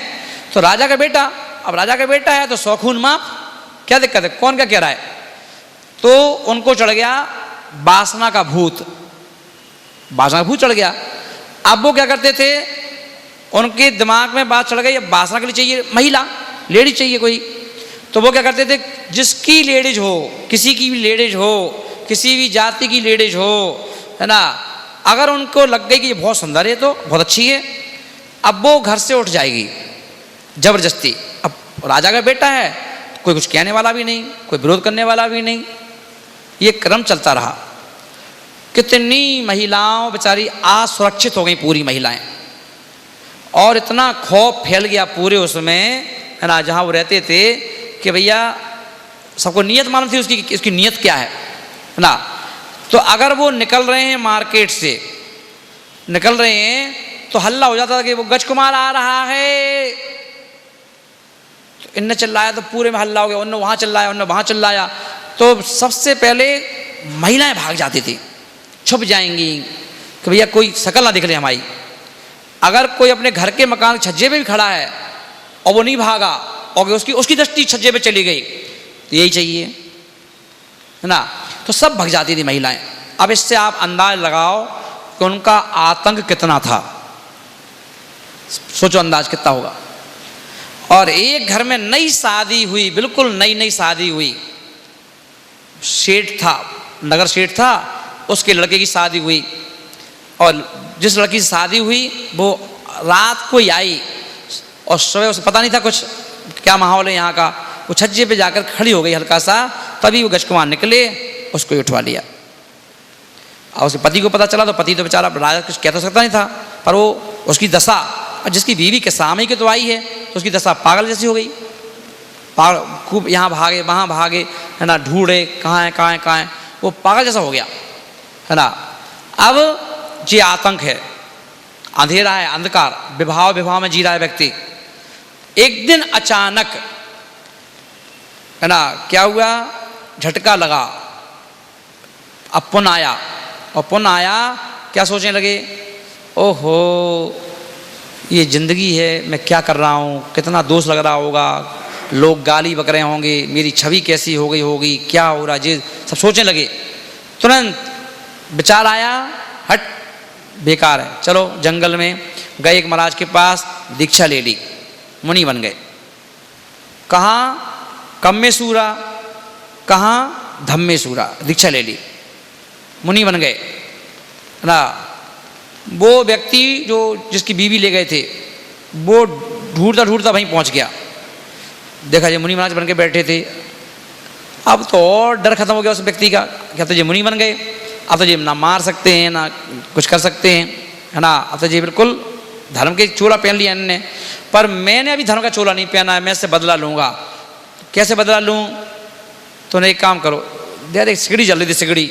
तो राजा का बेटा, अब राजा का बेटा है तो शौखून माफ, क्या दिक्कत है, कौन क्या कह रहा है? तो उनको चढ़ गया वासना का भूत, वासना का भूत चढ़ गया। अब वो क्या करते थे, उनके दिमाग में बात चढ़ गई, अब वासना के लिए चाहिए महिला, लेडीज चाहिए कोई। तो वो क्या करते थे, जिसकी लेडीज हो, किसी की भी लेडीज हो, किसी भी जाति की लेडीज हो, है ना, अगर उनको लग गई कि ये बहुत सुंदर है तो बहुत अच्छी है, अब वो घर से उठ जाएगी जबरदस्ती। अब राजा का बेटा है, कोई कुछ कहने वाला भी नहीं, कोई विरोध करने वाला भी नहीं। ये क्रम चलता रहा। कितनी महिलाओं बेचारी असुरक्षित हो गई, पूरी महिलाएं, और इतना खौफ फैल गया पूरे उसमें, है ना, जहाँ वो रहते थे कि भैया सबको नियत मालूम थी उसकी, इसकी नियत क्या है ना। तो अगर वो निकल रहे हैं मार्केट से, निकल रहे हैं तो हल्ला हो जाता था कि वो गज कुमार आ रहा है। तो इनने चिल्लाया तो पूरे में हल्ला हो गया, उनने वहाँ चिल्लाया, उनने वहाँ चिल्लाया। तो सबसे पहले महिलाएं भाग जाती थी, छुप जाएंगी कि भैया कोई शकल ना दिख ले हमारी। अगर कोई अपने घर के मकान छज्जे पे भी खड़ा है और वो नहीं भागा और उसकी दृष्टि छज्जे पे चली गई, तो यही चाहिए, है ना। तो सब भग जाती थी महिलाएं। अब इससे आप अंदाज लगाओ कि उनका आतंक कितना था। सोचो अंदाज कितना होगा। और एक घर में नई शादी हुई, बिल्कुल नई नई शादी हुई, सेठ था, नगर सेठ था, उसके लड़के की शादी हुई। और जिस लड़की से शादी हुई वो रात को ही आई और सुबह उसे पता नहीं था कुछ क्या माहौल है यहाँ का, वो छज्जे पे जाकर खड़ी हो गई हल्का सा, तभी वो गजकुमार निकले, उसको उठवा लिया। और उसके पति को पता चला तो पति तो बेचारा राजा कुछ कह तो सकता नहीं था, पर वो उसकी दशा, और जिसकी बीवी के सामने की तो आई है तो उसकी दशा पागल जैसी हो गई। खूब यहाँ भागे वहाँ भागे, है ना, ढूंढे कहाँ है कहाँ है कहाँ है, वो पागल जैसा हो गया, है ना। अब ये आतंक है, अंधेरा है, अंधकार, विभाव में जी रहा है व्यक्ति। एक दिन अचानक, है ना, क्या हुआ, झटका लगा, अब पुन आया, और पुन आया, क्या सोचने लगे, ओहो ये ज़िंदगी है, मैं क्या कर रहा हूँ, कितना दोष लग रहा होगा, लोग गाली बक रहे होंगे, मेरी छवि कैसी हो गई होगी, क्या हो रहा, ये सब सोचने लगे। तुरंत विचार आया, हट बेकार है, चलो जंगल में गए, एक महाराज के पास दीक्षा ले ली, मुनि बन गए। कहाँ, कम्मेसूरा, कहाँ धम्मेसूरा, दीक्षा ले ली, मुनि बन गए, है ना। वो व्यक्ति जो जिसकी बीवी ले गए थे वो ढूंढता ढूंढता वहीं पहुंच गया, देखा ये मुनि महाराज बन के बैठे थे। अब तो और डर खत्म हो गया उस व्यक्ति का, क्या तो ये मुनि बन गए, अब तो ये ना मार सकते हैं ना कुछ कर सकते हैं, है ना। अब तो ये बिल्कुल धर्म के चोला पहन लिया इन्होंने, पर मैंने अभी धर्म का चोला नहीं पहना है, मैं इससे बदला लूँगा। कैसे बदला लूँ, तो एक काम करो, यार एक सिगड़ी जल रही थी, सिगड़ी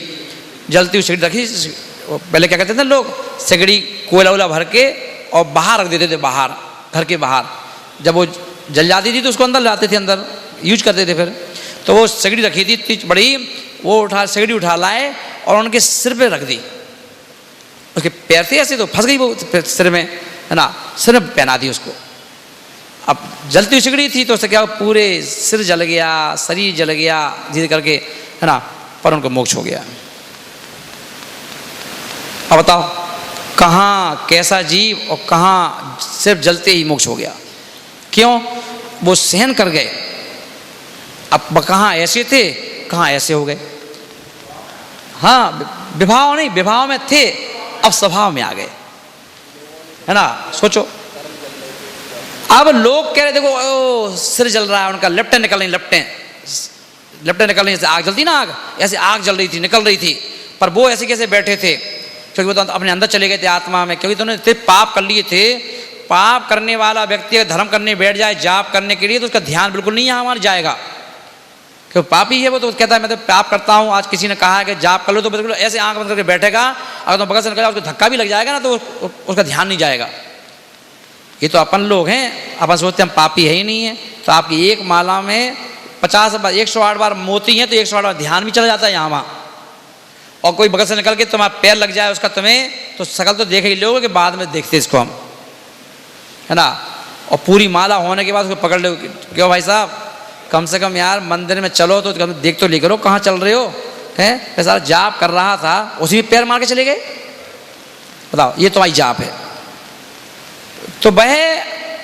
जलती हुई सिगड़ी रखी, पहले क्या करते थे लोग, सिगड़ी कोयला वोला भर के और बाहर रख देते थे, बाहर घर के बाहर, जब वो जल जाती थी तो उसको अंदर लाते थे, अंदर यूज करते थे। फिर तो वो सिगड़ी रखी थी इतनी बड़ी, वो सिगड़ी उठा लाए और उनके सिर पे रख दी, उसके पैर थे ऐसे तो फंस गई वो सिर में, है ना, सिर में पहना दी उसको। अब जलती हुई सिगड़ी थी तो उससे क्या, पूरे सिर जल गया, शरीर जल गया धीरे करके, है ना, पर उनको मोक्ष हो गया। अब बताओ कहाँ कैसा जीव और कहाँ सिर्फ जलते ही मोक्ष हो गया, क्यों, वो सहन कर गए। अब कहाँ ऐसे थे, कहाँ ऐसे हो गए। हाँ विभाव नहीं, विभाव में थे, अब स्वभाव में आ गए, है ना। सोचो अब लोग कह रहे देखो, ओ सिर जल रहा है उनका, लपटें निकल रही, लपटें निकल रही, जैसे आग जलती ना, आग ऐसे आग जल रही थी, निकल रही थी, पर वो ऐसे कैसे बैठे थे, क्योंकि वो तो अपने अंदर चले गए थे आत्मा में, क्योंकि तो उन्होंने पाप कर लिए थे। पाप करने वाला व्यक्ति अगर धर्म करने बैठ जाए जाप करने के लिए तो उसका ध्यान बिल्कुल नहीं यहाँ हमारा जाएगा, क्योंकि पापी है वो, तो कहता है मैं तो पाप करता हूँ, आज किसी ने कहा है कि जाप कर लो, तो बिल्कुल ऐसे आंख बंद करके बैठेगा, अगर तुम बगल से निकल उसको धक्का भी लग जाएगा ना तो उसका ध्यान नहीं जाएगा। ये तो अपन लोग हैं, अपन सोचते हैं हम पापी है ही नहीं है, तो आपकी एक माला में 50 बार 108 बार मोती है तो 108 बार ध्यान भी चला जाता है यहाँ वहाँ। और कोई बगल से निकल के तुम्हारा पैर लग जाए उसका तुम्हें, तो शकल तो देख ही लोगे कि बाद में देखते इसको हम, है ना। और पूरी माला होने के बाद उसको पकड़ लो, क्यों भाई साहब कम से कम यार मंदिर में चलो तो देख तो ले करो कहाँ चल रहे हो, हैं सारा जाप कर रहा था उसी में पैर मार के चले गए, बताओ ये तुम्हारी जाप है। तो वह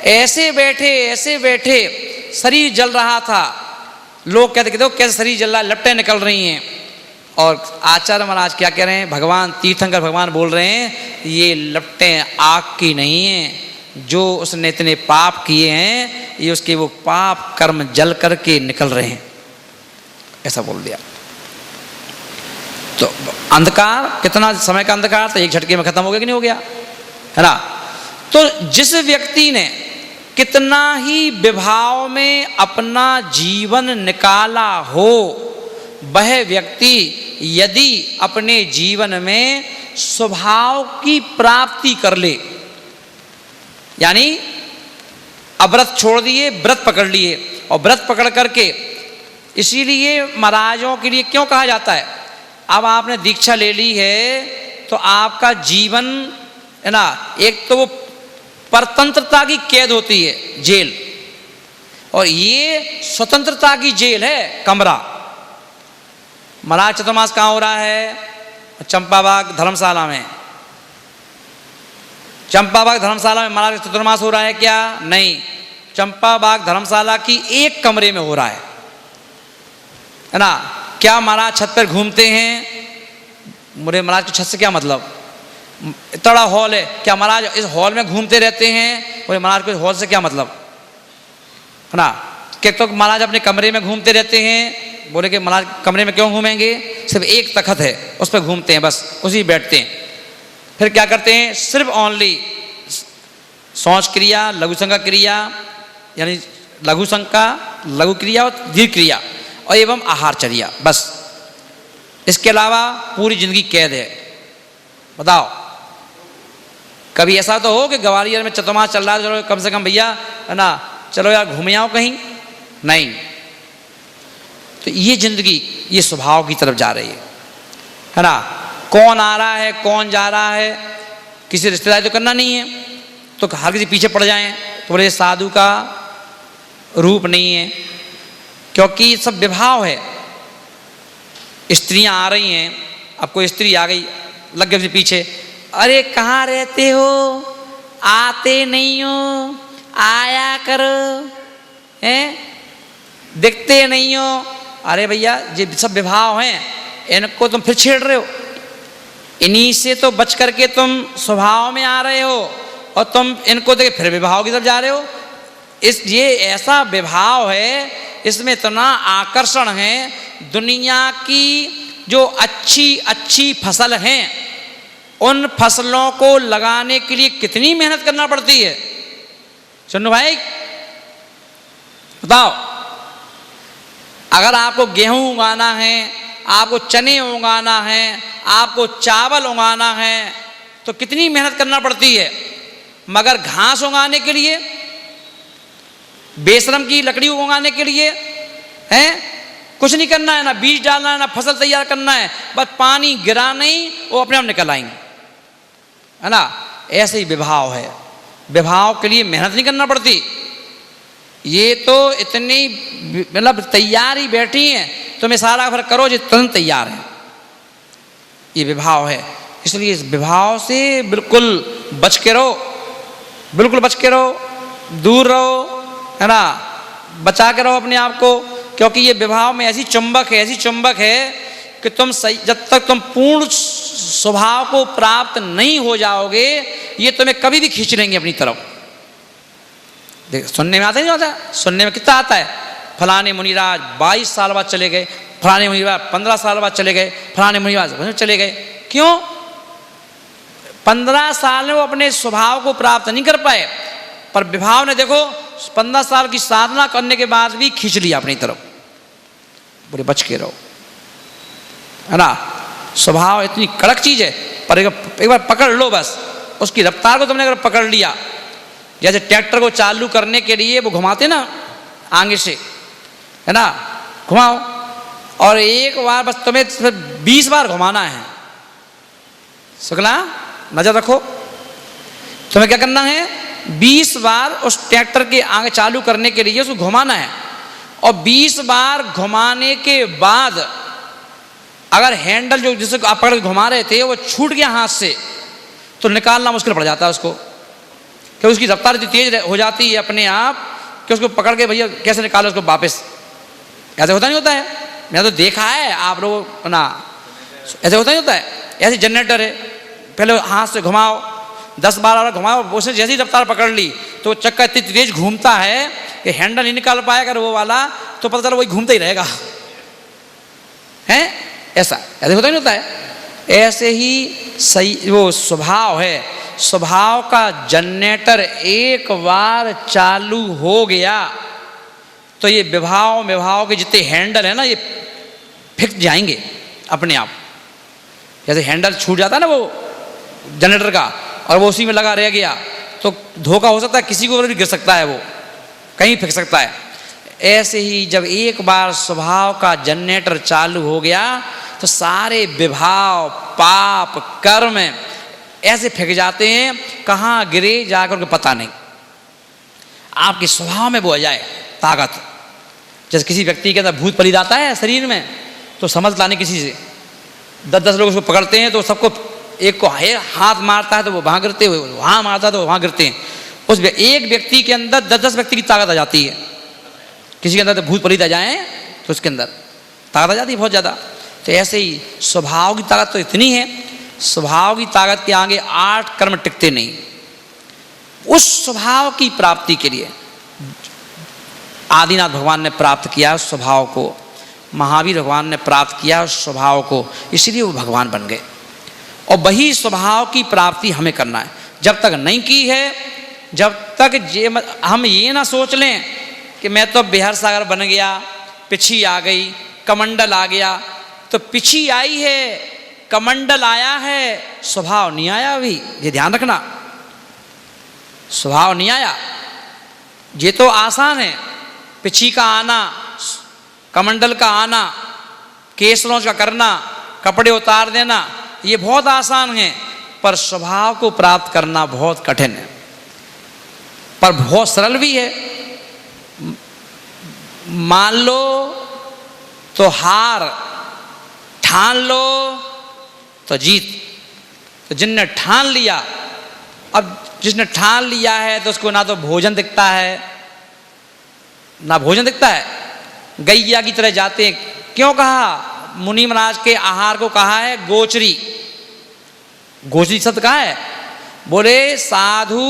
ऐसे बैठे शरीर जल रहा था, लोग कहते कैसे शरीर जल रहा है, लपटें निकल रही हैं। और आचार्य महाराज क्या कह रहे हैं, भगवान तीर्थंकर भगवान बोल रहे हैं ये लपटें आग की नहीं है, जो उसने इतने पाप किए हैं ये उसके वो पाप कर्म जल करके निकल रहे हैं, ऐसा बोल दिया। तो अंधकार कितना समय का अंधकार था, एक झटके में खत्म हो गया कि नहीं हो गया, है ना। तो जिस व्यक्ति ने कितना ही विभाव में अपना जीवन निकाला हो, वह व्यक्ति यदि अपने जीवन में स्वभाव की प्राप्ति कर ले, यानी अव्रत छोड़ दिए, व्रत पकड़ लिए, और व्रत पकड़ करके, इसीलिए महाराजों के लिए क्यों कहा जाता है, अब आपने दीक्षा ले ली है तो आपका जीवन, है ना, एक तो वो परतंत्रता की कैद होती है जेल, और ये स्वतंत्रता की जेल है कमरा। महाराज चतुर्मास कहाँ हो रहा है, चंपाबाग धर्मशाला में। चंपाबाग धर्मशाला में महाराज का चतुर्मास हो रहा है क्या? नहीं, चंपाबाग धर्मशाला की एक कमरे में हो रहा है ना। क्या महाराज छत पर घूमते हैं? मुझे महाराज की छत से क्या मतलब, इतना बड़ा हॉल है, क्या महाराज इस हॉल में घूमते रहते हैं? बोले महाराज को इस हॉल से क्या मतलब है ना। क्या तो महाराज अपने कमरे में घूमते रहते हैं? बोले कि महाराज कमरे में क्यों घूमेंगे, सिर्फ एक तखत है उस पर घूमते हैं, बस उसी बैठते हैं। फिर क्या करते हैं? सिर्फ ओनली शौच क्रिया, लघु संज्ञा क्रिया, यानी लघु संज्ञा, लघु क्रिया और दीर्घ क्रिया और एवं आहारचर्या, बस। इसके अलावा पूरी जिंदगी कैद है। बताओ, कभी ऐसा तो हो कि ग्वालियर में चतुर्मास चल रहा है, चलो कम से कम भैया है ना, चलो यार घूम आओ कहीं? नहीं। तो ये जिंदगी ये स्वभाव की तरफ जा रही है ना। कौन आ रहा है, कौन जा रहा है, किसी रिश्तेदारी तो करना नहीं है, तो हर किसी पीछे पड़ जाएं तो बोले साधु का रूप नहीं है, क्योंकि ये सब विभाव है। स्त्रियां आ रही हैं, अब कोई स्त्री आ गई, लग गए पीछे, अरे कहाँ रहते हो, आते नहीं हो, आया करो, हैं दिखते नहीं हो। अरे भैया ये सब विभाव हैं, इनको तुम फिर छेड़ रहे हो, इन्हीं से तो बच करके तुम स्वभाव में आ रहे हो और तुम इनको देखे फिर विभाव की तरफ जा रहे हो। ये ऐसा विभाव है, इसमें इतना आकर्षण है। दुनिया की जो अच्छी अच्छी फसल हैं, उन फसलों को लगाने के लिए कितनी मेहनत करना पड़ती है। सुनो भाई, बताओ, अगर आपको गेहूं उगाना है, आपको चने उगाना है, आपको चावल उगाना है, तो कितनी मेहनत करना पड़ती है। मगर घास उगाने के लिए, बेशरम की लकड़ी उगाने के लिए है कुछ नहीं करना है, ना बीज डालना है, ना फसल तैयार करना है, बस पानी गिरा नहीं, वो अपने आप निकल आएंगे, है ना। ऐसे ही विभाव है, विभाव के लिए मेहनत नहीं करना पड़ती। ये तो इतनी मतलब तैयार ही बैठी हैं, तुम्हें सारा फर्क करो जो तुरंत तैयार है। ये विभाव है, इसलिए इस विभाव से बिल्कुल बच के रहो, बिल्कुल बच के रहो, दूर रहो, है ना, बचा के रहो अपने आप को। क्योंकि ये विभाव में ऐसी चुंबक है, ऐसी चुंबक है कि तुम सही, जब तक तुम पूर्ण स्वभाव को प्राप्त नहीं हो जाओगे, ये तुम्हें कभी भी खींच लेंगे अपनी तरफ। देख, सुनने में आता है नहीं आता, सुनने में कितना आता है, फलाने मुनिराज 22 साल बाद चले गए, फलाने मुनिराज 15 साल बाद चले गए, फलाने मुनिराज चले गए। क्यों? 15 साल में वो अपने स्वभाव को प्राप्त नहीं कर पाए, पर विभाव ने देखो 15 साल की साधना करने के बाद भी खींच लिया अपनी तरफ। बोले बच के रहो, है ना। स्वभाव इतनी कड़क चीज है, पर एक बार पकड़ लो, बस उसकी रफ्तार को तुमने अगर पकड़ लिया, जैसे ट्रैक्टर को चालू करने के लिए वो घुमाते ना आगे से, है ना, घुमाओ, और एक बार बस तुम्हें 20 बार घुमाना है। शुक्ला नजर रखो, तुम्हें क्या करना है, 20 बार उस ट्रैक्टर के आगे चालू करने के लिए उसको घुमाना है, और 20 बार घुमाने के बाद अगर हैंडल जो जिसको आप पकड़ के घुमा रहे थे वो छूट गया हाथ से, तो निकालना मुश्किल पड़ जाता है उसको, क्योंकि उसकी रफ्तार इतनी तेज हो जाती है अपने आप कि उसको पकड़ के भैया कैसे निकालो उसको वापस। ऐसे होता नहीं होता है, मैंने तो देखा है आप लोग ना, ऐसे होता नहीं होता है। ऐसे जनरेटर है, पहले हाथ से घुमाओ, 10 बार घुमाओ, उसने जैसी रफ्तार पकड़ ली तो चक्का इतनी तेज घूमता है कि हैंडल नहीं निकाल पाएगा वो वाला, तो पता चला वही घूमता ही रहेगा, है ऐसा। ऐसे होता नहीं होता है। ऐसे ही सही वो स्वभाव है, स्वभाव का जनरेटर एक बार चालू हो गया तो ये विभाव के जितने हैंडल है ना, ये फिक जाएंगे अपने आप। जैसे हैंडल छूट जाता है ना वो जनरेटर का, और वो उसी में लगा रह गया, तो धोखा हो सकता है, किसी को भी गिर सकता है, वो कहीं फेंक सकता है। ऐसे ही जब एक बार स्वभाव का जनरेटर चालू हो गया तो सारे विभाव, पाप, कर्म ऐसे फेंक जाते हैं, कहाँ गिरे जाकर उनको पता नहीं। आपके स्वभाव में वो आ जाए ताकत। जैसे किसी व्यक्ति के अंदर भूत पली जाता है शरीर में, तो समझ लाने किसी से 10-10 लोग उसको पकड़ते हैं तो सबको एक को हाथ मारता है तो वो वहाँ गिरते, वहाँ मारता है तो वहाँ गिरते हैं। उस एक व्यक्ति के अंदर 10-10 व्यक्ति की ताकत आ जाती है। किसी के अंदर तो भूत प्रेत आ जाए तो उसके अंदर ताकत आ जाती है बहुत ज़्यादा। तो ऐसे ही स्वभाव की ताकत तो इतनी है, स्वभाव की ताकत के आगे 8 कर्म टिकते नहीं। उस स्वभाव की प्राप्ति के लिए आदिनाथ भगवान ने प्राप्त किया उस स्वभाव को, महावीर भगवान ने प्राप्त किया उस स्वभाव को, इसलिए वो भगवान बन गए। और वही स्वभाव की प्राप्ति हमें करना है। जब तक नहीं की है, जब तक हम ये ना सोच लें कि मैं तो बिहार सागर बन गया, पिछी आ गई, कमंडल आ गया, तो पिछी आई है, कमंडल आया है, स्वभाव नहीं आया अभी, ये ध्यान रखना। स्वभाव नहीं आया। ये तो आसान है, पिछी का आना, कमंडल का आना, केसरों का करना, कपड़े उतार देना, ये बहुत आसान है। पर स्वभाव को प्राप्त करना बहुत कठिन है, पर बहुत सरल भी है। मान लो तो हार, ठान लो तो जीत। तो जिनने ठान लिया, अब जिसने ठान लिया है तो उसको ना तो भोजन दिखता है, ना भोजन दिखता है, गैया की तरह जाते हैं। क्यों कहा? मुनि महाराज के आहार को कहा है गोचरी। गोचरी शब्द कहा है? बोले साधु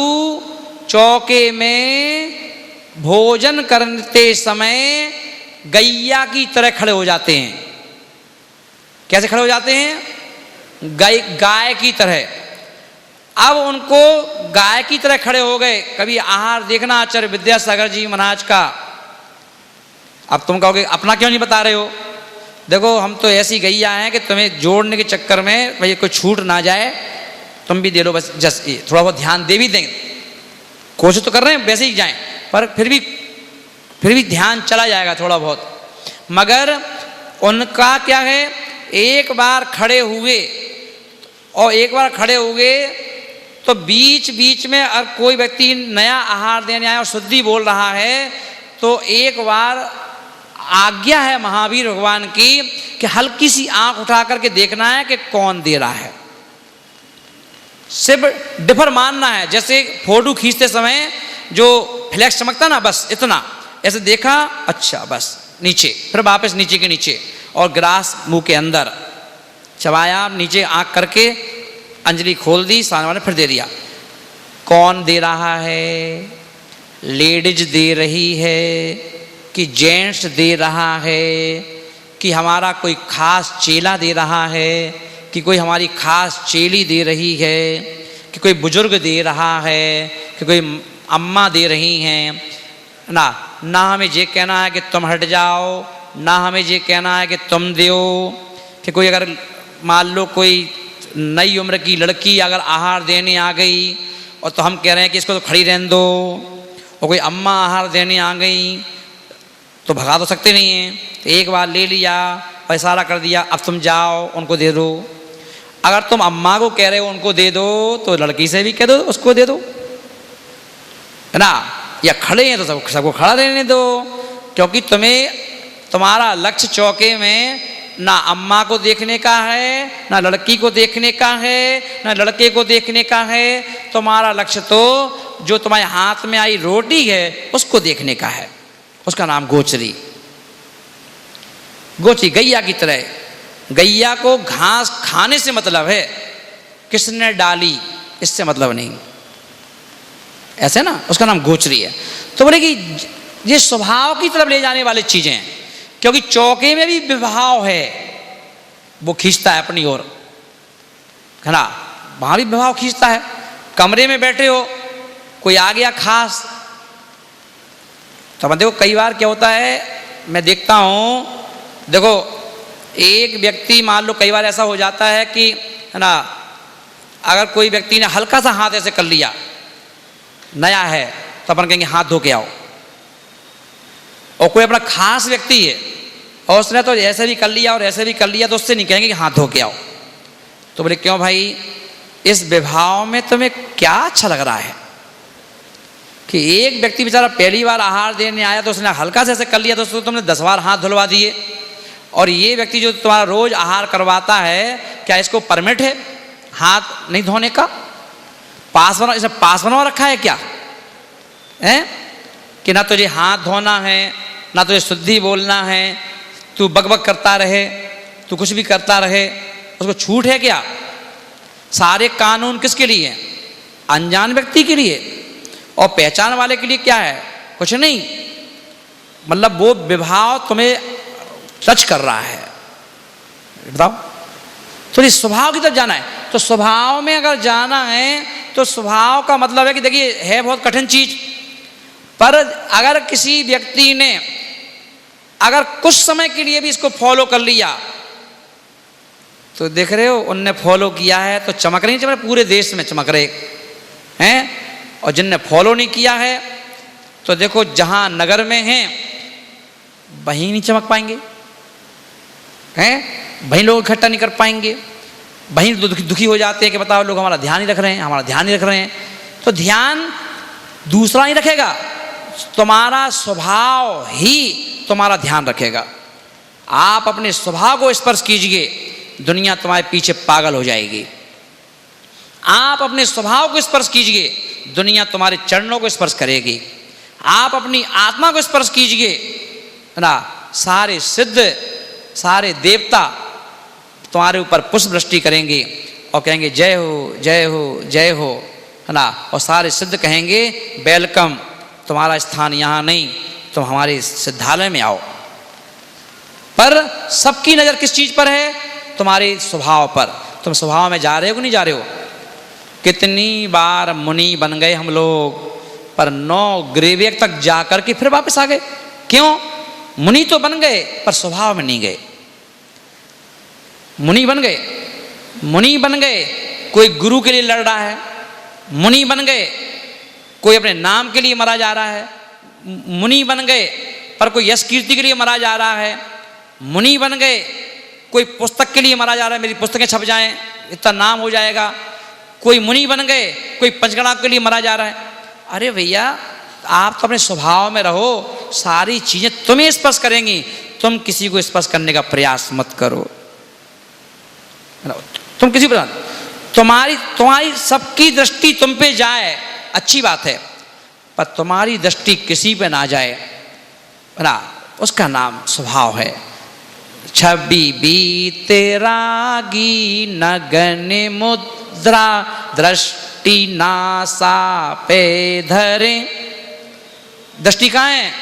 चौके में भोजन करते समय गैया की तरह खड़े हो जाते हैं। कैसे खड़े हो जाते हैं? गाय की तरह। अब उनको गाय की तरह खड़े हो गए। कभी आहार देखना आचार्य विद्यासागर जी महाराज का। अब तुम कहोगे अपना क्यों नहीं बता रहे हो? देखो हम तो ऐसी गैया हैं कि तुम्हें जोड़ने के चक्कर में भाई कोई छूट ना जाए, तुम भी दे लो बस, जस्ट थोड़ा बहुत ध्यान दे भी देंगे, कोशिश तो कर रहे हैं वैसे ही जाएं, पर फिर भी ध्यान चला जाएगा थोड़ा बहुत। मगर उनका क्या है, एक बार खड़े हुए और एक बार खड़े हुए तो बीच बीच में अगर कोई व्यक्ति नया आहार देने आया और शुद्धि बोल रहा है तो एक बार आज्ञा है महावीर भगवान की कि हल्की सी आंख उठा करके देखना है कि कौन दे रहा है। सिर्फ डिफर मानना है। जैसे फोटो खींचते समय जो फ्लैश चमकता ना, बस इतना ऐसे देखा, अच्छा बस नीचे, फिर वापस नीचे के नीचे, और ग्रास मुंह के अंदर चबाया, नीचे आंख करके अंजलि खोल दी, सामने वाले फिर दे दिया। कौन दे रहा है? लेडीज दे रही है कि जेंट्स दे रहा है कि हमारा कोई खास चेला दे रहा है कि कोई हमारी खास चेली दे रही है कि कोई बुजुर्ग दे रहा है कि कोई अम्मा दे रही हैं ना हमें ये कहना है कि तुम हट जाओ, ना हमें ये कहना है कि तुम दो। कि कोई अगर मान लो कोई नई उम्र की लड़की अगर आहार देने आ गई और तो हम कह रहे हैं कि इसको तो खड़ी रहने दो, और कोई अम्मा आहार देने आ गई तो भगा तो सकते नहीं हैं। तो एक बार ले लिया और इशारा कर दिया, अब तुम जाओ उनको दे दो। अगर तुम अम्मा को कह रहे हो उनको दे दो तो लड़की से भी कह दो उसको दे दो, है ना। या खड़े हैं तो सबको खड़ा रहने दो, क्योंकि तुम्हारा लक्ष्य चौके में ना अम्मा को देखने का है, ना लड़की को देखने का है, ना लड़के को देखने का है। तुम्हारा लक्ष्य तो जो तुम्हारे हाथ में आई रोटी है उसको देखने का है। उसका नाम गोचरी। गोचरी गैया की तरह। गैया को घास खाने से मतलब है, किसने डाली इससे मतलब नहीं, ऐसे ना, उसका नाम गोचरी है। तो बोले कि ये स्वभाव की तरफ ले जाने वाली चीजें हैं, क्योंकि चौके में भी विभाव है, वो खींचता है अपनी ओर, है ना। वहां भी विभाव खींचता है। कमरे में बैठे हो, कोई आ गया खास, तो अब देखो कई बार क्या होता है, मैं देखता हूं, देखो एक व्यक्ति मान लो कई बार ऐसा हो जाता है कि, है ना, अगर कोई व्यक्ति ने हल्का सा हाथ ऐसे कर लिया, नया है, तो अपन कहेंगे हाथ धो के आओ। और कोई अपना खास व्यक्ति है और उसने तो ऐसे भी कर लिया और ऐसे भी कर लिया, तो उससे नहीं कहेंगे कि हाथ धो के आओ। तो बोले क्यों भाई, इस विभाव में तुम्हें क्या अच्छा लग रहा है कि एक व्यक्ति बेचारा पहली बार आहार देने आया तो उसने हल्का से ऐसे कर लिया तो उसको तुमने 10 बार हाथ धुलवा दिए, और ये व्यक्ति जो तुम्हारा रोज आहार करवाता है, क्या इसको परमिट है? हाथ नहीं धोने का? पास बना, इसे पास बनवा रखा है क्या है कि ना तुझे हाथ धोना है, ना तुझे शुद्धि बोलना है, तू बकबक करता रहे, तू कुछ भी करता रहे, उसको छूट है क्या? सारे कानून किसके लिए हैं? अनजान व्यक्ति के लिए। और पहचान वाले के लिए क्या है? कुछ नहीं, मतलब वो विभाव तुम्हें टच कर रहा है। बताओ, तो इस स्वभाव की तरफ जाना है। तो स्वभाव में अगर जाना है तो स्वभाव का मतलब है कि देखिए है बहुत कठिन चीज, पर अगर किसी व्यक्ति ने अगर कुछ समय के लिए भी इसको फॉलो कर लिया तो देख रहे हो उनने फॉलो किया है तो चमक रही, चमक पूरे देश में चमक रहे हैं। और जिनने फॉलो नहीं किया है तो देखो जहां नगर में हैं वहीं नहीं चमक पाएंगे हैं, वहीं लोग इकट्ठा नहीं कर पाएंगे, वहीं दुखी हो जाते हैं कि बताओ लोग हमारा ध्यान नहीं रख रहे हैं, हमारा ध्यान नहीं रख रहे हैं। तो ध्यान दूसरा नहीं रखेगा, तुम्हारा स्वभाव ही तुम्हारा ध्यान रखेगा। आप अपने स्वभाव को स्पर्श कीजिए, दुनिया तुम्हारे पीछे पागल हो जाएगी। आप अपने स्वभाव को स्पर्श कीजिए, दुनिया तुम्हारे चरणों को स्पर्श करेगी। आप अपनी आत्मा को स्पर्श कीजिए, है ना, सारे सिद्ध सारे देवता तुम्हारे ऊपर पुष्प वृष्टि करेंगे और कहेंगे जय हो जय हो जय हो, है ना। और सारे सिद्ध कहेंगे वेलकम, तुम्हारा स्थान यहाँ नहीं, तुम हमारे सिद्धालय में आओ। पर सबकी नज़र किस चीज़ पर है? तुम्हारे स्वभाव पर। तुम स्वभाव में जा रहे हो कि नहीं जा रहे हो? कितनी बार मुनि बन गए हम लोग, पर 9 ग्रेवियर तक जाकर के फिर वापस आ गए। क्यों? मुनि तो बन गए पर स्वभाव में नहीं गए। मुनि बन गए, मुनि बन गए, कोई गुरु के लिए लड़ रहा है, मुनि बन गए, कोई अपने नाम के लिए मरा जा रहा है, मुनि बन गए, पर कोई यश कीर्ति के लिए मरा जा रहा है, मुनि बन गए, कोई पुस्तक के लिए मरा जा रहा है, मेरी पुस्तकें छप जाएं, इतना नाम हो जाएगा। कोई मुनि बन गए, कोई पंचगणा के लिए मरा जा रहा है। अरे भैया, आप तो अपने स्वभाव में रहो, सारी चीजें तुम्हें स्पर्श करेंगी, तुम किसी को स्पर्श करने का प्रयास मत करो। तुम किसी पर, तुम्हारी सबकी दृष्टि तुम पे जाए, अच्छी बात है, पर तुम्हारी दृष्टि किसी पे ना जाए ना, उसका नाम स्वभाव है। छवि बीते रागी नगन मुद्रा दृष्टि नासा पे धरे। दृष्टि कहाँ है?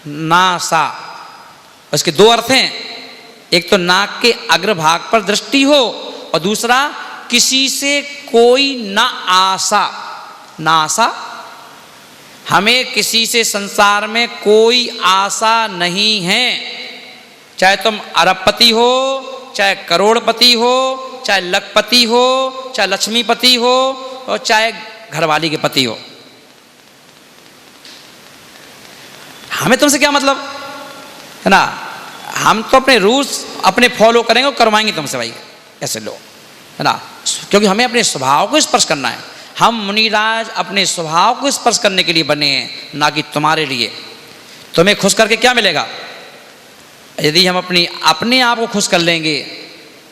नासा। उसके 2 अर्थ हैं, एक तो नाक के अग्रभाग पर दृष्टि हो और दूसरा किसी से कोई न आशा। ना आशा, हमें किसी से संसार में कोई आशा नहीं है, चाहे तुम अरबपति हो, चाहे करोड़पति हो, चाहे लखपति हो, चाहे लक्ष्मीपति हो और चाहे घरवाली के पति हो। हमें तुमसे क्या मतलब, है ना। हम तो अपने रूल्स अपने फॉलो करेंगे और करवाएंगे तुमसे भाई, ऐसे लोग, है ना, क्योंकि हमें अपने स्वभाव को स्पर्श करना है। हम मुनिराज अपने स्वभाव को स्पर्श करने के लिए बने हैं, ना कि तुम्हारे लिए। तुम्हें खुश करके क्या मिलेगा? यदि हम अपने आप को खुश कर लेंगे,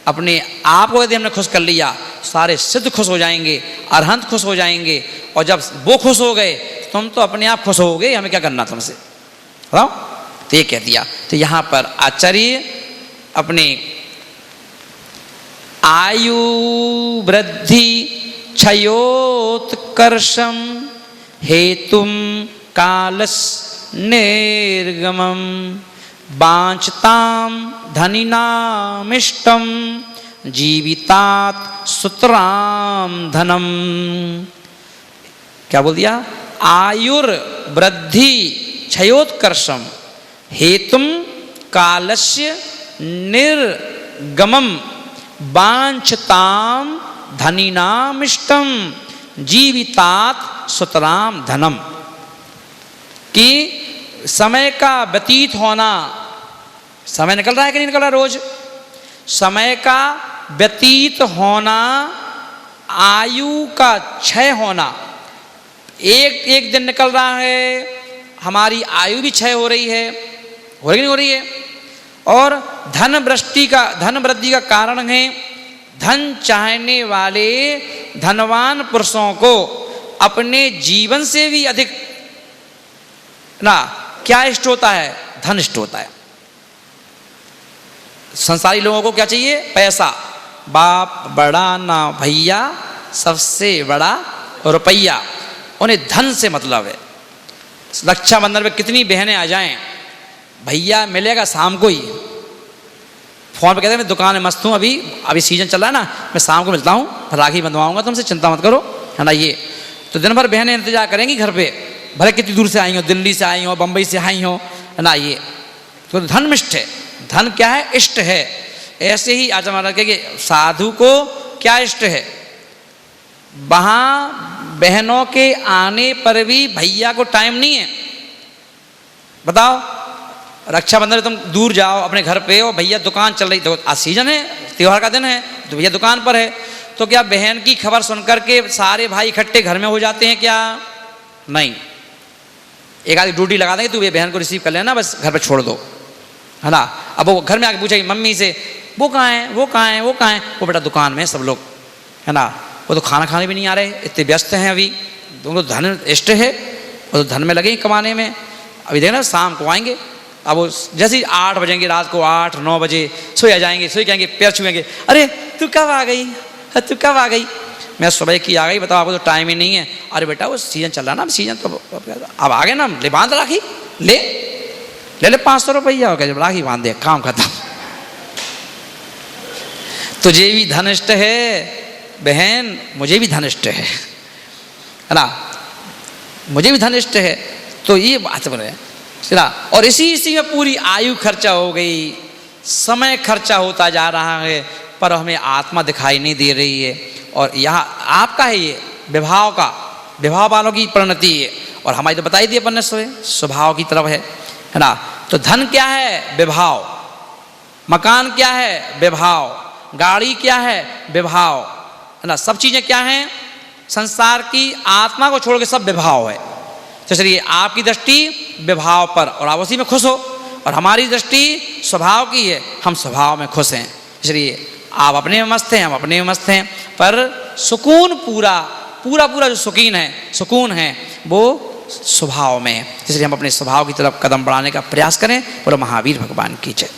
अपने आप को यदि हमने खुश कर लिया, सारे सिद्ध खुश हो जाएंगे, अरहंत खुश हो जाएंगे। और जब वो खुश हो गए, तुम तो अपने आप खुश हो गए, हमें क्या करना तुमसे, बताओ। तो ये कह दिया। तो यहाँ पर आचार्य अपने आयु वृद्धि क्षयोत्कर्षम हेतुम कालस निर्गमम वांछताम धनिनामिष्टम जीवितात सुतराम धनम। क्या बोल दिया? आयुर वृद्धि क्षयोत्कर्षम हेतुम कालस्य निर्गमम वांछताम धनिनामिष्टम जीवितात सुतराम धनम। कि समय का व्यतीत होना, समय निकल रहा है कि नहीं निकल रहा? रोज समय का व्यतीत होना, आयु का क्षय होना, एक दिन निकल रहा है, हमारी आयु भी क्षय हो रही है, हो रही नहीं हो रही है। और धन वृद्धि का कारण है धन चाहने वाले धनवान पुरुषों को अपने जीवन से भी अधिक ना क्या इष्ट होता है? धन इष्ट होता है। संसारी लोगों को क्या चाहिए? पैसा। बाप बड़ा ना भैया, सबसे बड़ा रुपया। उन्हें धन से मतलब है। रक्षाबंधन में कितनी बहनें आ जाएं, भैया मिलेगा शाम को ही, फोन पे कहते हैं मैं दुकान में मस्त हूँ, अभी सीजन चल रहा है ना, मैं शाम को मिलता हूँ, राखी बंधवाऊंगा, तुमसे चिंता मत करो, है ना। ये तो दिन भर बहनें इंतजार करेंगी घर पे, भले कितनी दूर से आई हो, दिल्ली से आई हो, बम्बई से आई हो, है ना। ये तो धर्मिष्ठ है। धन क्या है? इष्ट है। ऐसे ही आज हमारा कि साधु को क्या इष्ट है? वहां बहनों के आने पर भी भैया को टाइम नहीं है। बताओ, रक्षाबंधन तुम दूर जाओ अपने घर पे और भैया दुकान चल रही, तो आज सीजन है, त्योहार का दिन है, तो भैया दुकान पर है, तो क्या बहन की खबर सुनकर के सारे भाई इकट्ठे घर में हो जाते हैं क्या? नहीं। एक आदमी ड्यूटी लगा देंगे, तू ये बहन को रिसीव कर लेना, बस घर पे छोड़ दो, है ना। अब वो घर में आके पूछेगी मम्मी से, वो कहाँ है, वो कहाँ है, वो कहाँ है? वो बेटा दुकान में सब लोग, है ना। वो तो खाना खाने भी नहीं आ रहे, इतने व्यस्त हैं अभी, तो उनको धन इष्ट है, वो तो धन में लगे कमाने में। अभी देखना शाम को आएंगे, अब वो जैसे ही 8 बजेंगे, रात को 8-9 बजे सोए आ जाएंगे, सोए कहेंगे, पैर छुएंगे, अरे तू कब आ गई, तू कब आ गई? मैं सुबह की आ गई, बताओ आपको तो टाइम ही नहीं है। अरे बेटा वो सीजन चल रहा ना, सीजन तो अब आ गए ना, ले बांध राखी, ले 500 रुपया हो गया, जब राखी बांध दे, काम खत्म। तुझे भी धनिष्ठ है बहन, मुझे भी धनिष्ठ है ना, मुझे भी धनिष्ठ है। तो ये बात बने चला, और इसी में पूरी आयु खर्चा हो गई, समय खर्चा होता जा रहा है, पर हमें आत्मा दिखाई नहीं दे रही है। और यहाँ आपका है ये विभाव का, विभाव वालों की परिणति है, और हमारी तो बताई दी अपन ने स्वभाव की तरफ है ना। तो धन क्या है? विभाव। मकान क्या है? विभाव। गाड़ी क्या है? विभाव, है ना। सब चीजें क्या हैं? संसार की आत्मा को छोड़ के सब विभाव है। तो चलिए आपकी दृष्टि विभाव पर, और आप उसी में खुश हो, और हमारी दृष्टि स्वभाव की है, हम स्वभाव में खुश हैं। इसलिए आप अपने में मस्त हैं, हम अपने में मस्त हैं, पर सुकून पूरा जो सुकून है वो स्वभाव में है। इसलिए हम अपने स्वभाव की तरफ कदम बढ़ाने का प्रयास करें। बोलो महावीर भगवान की जय।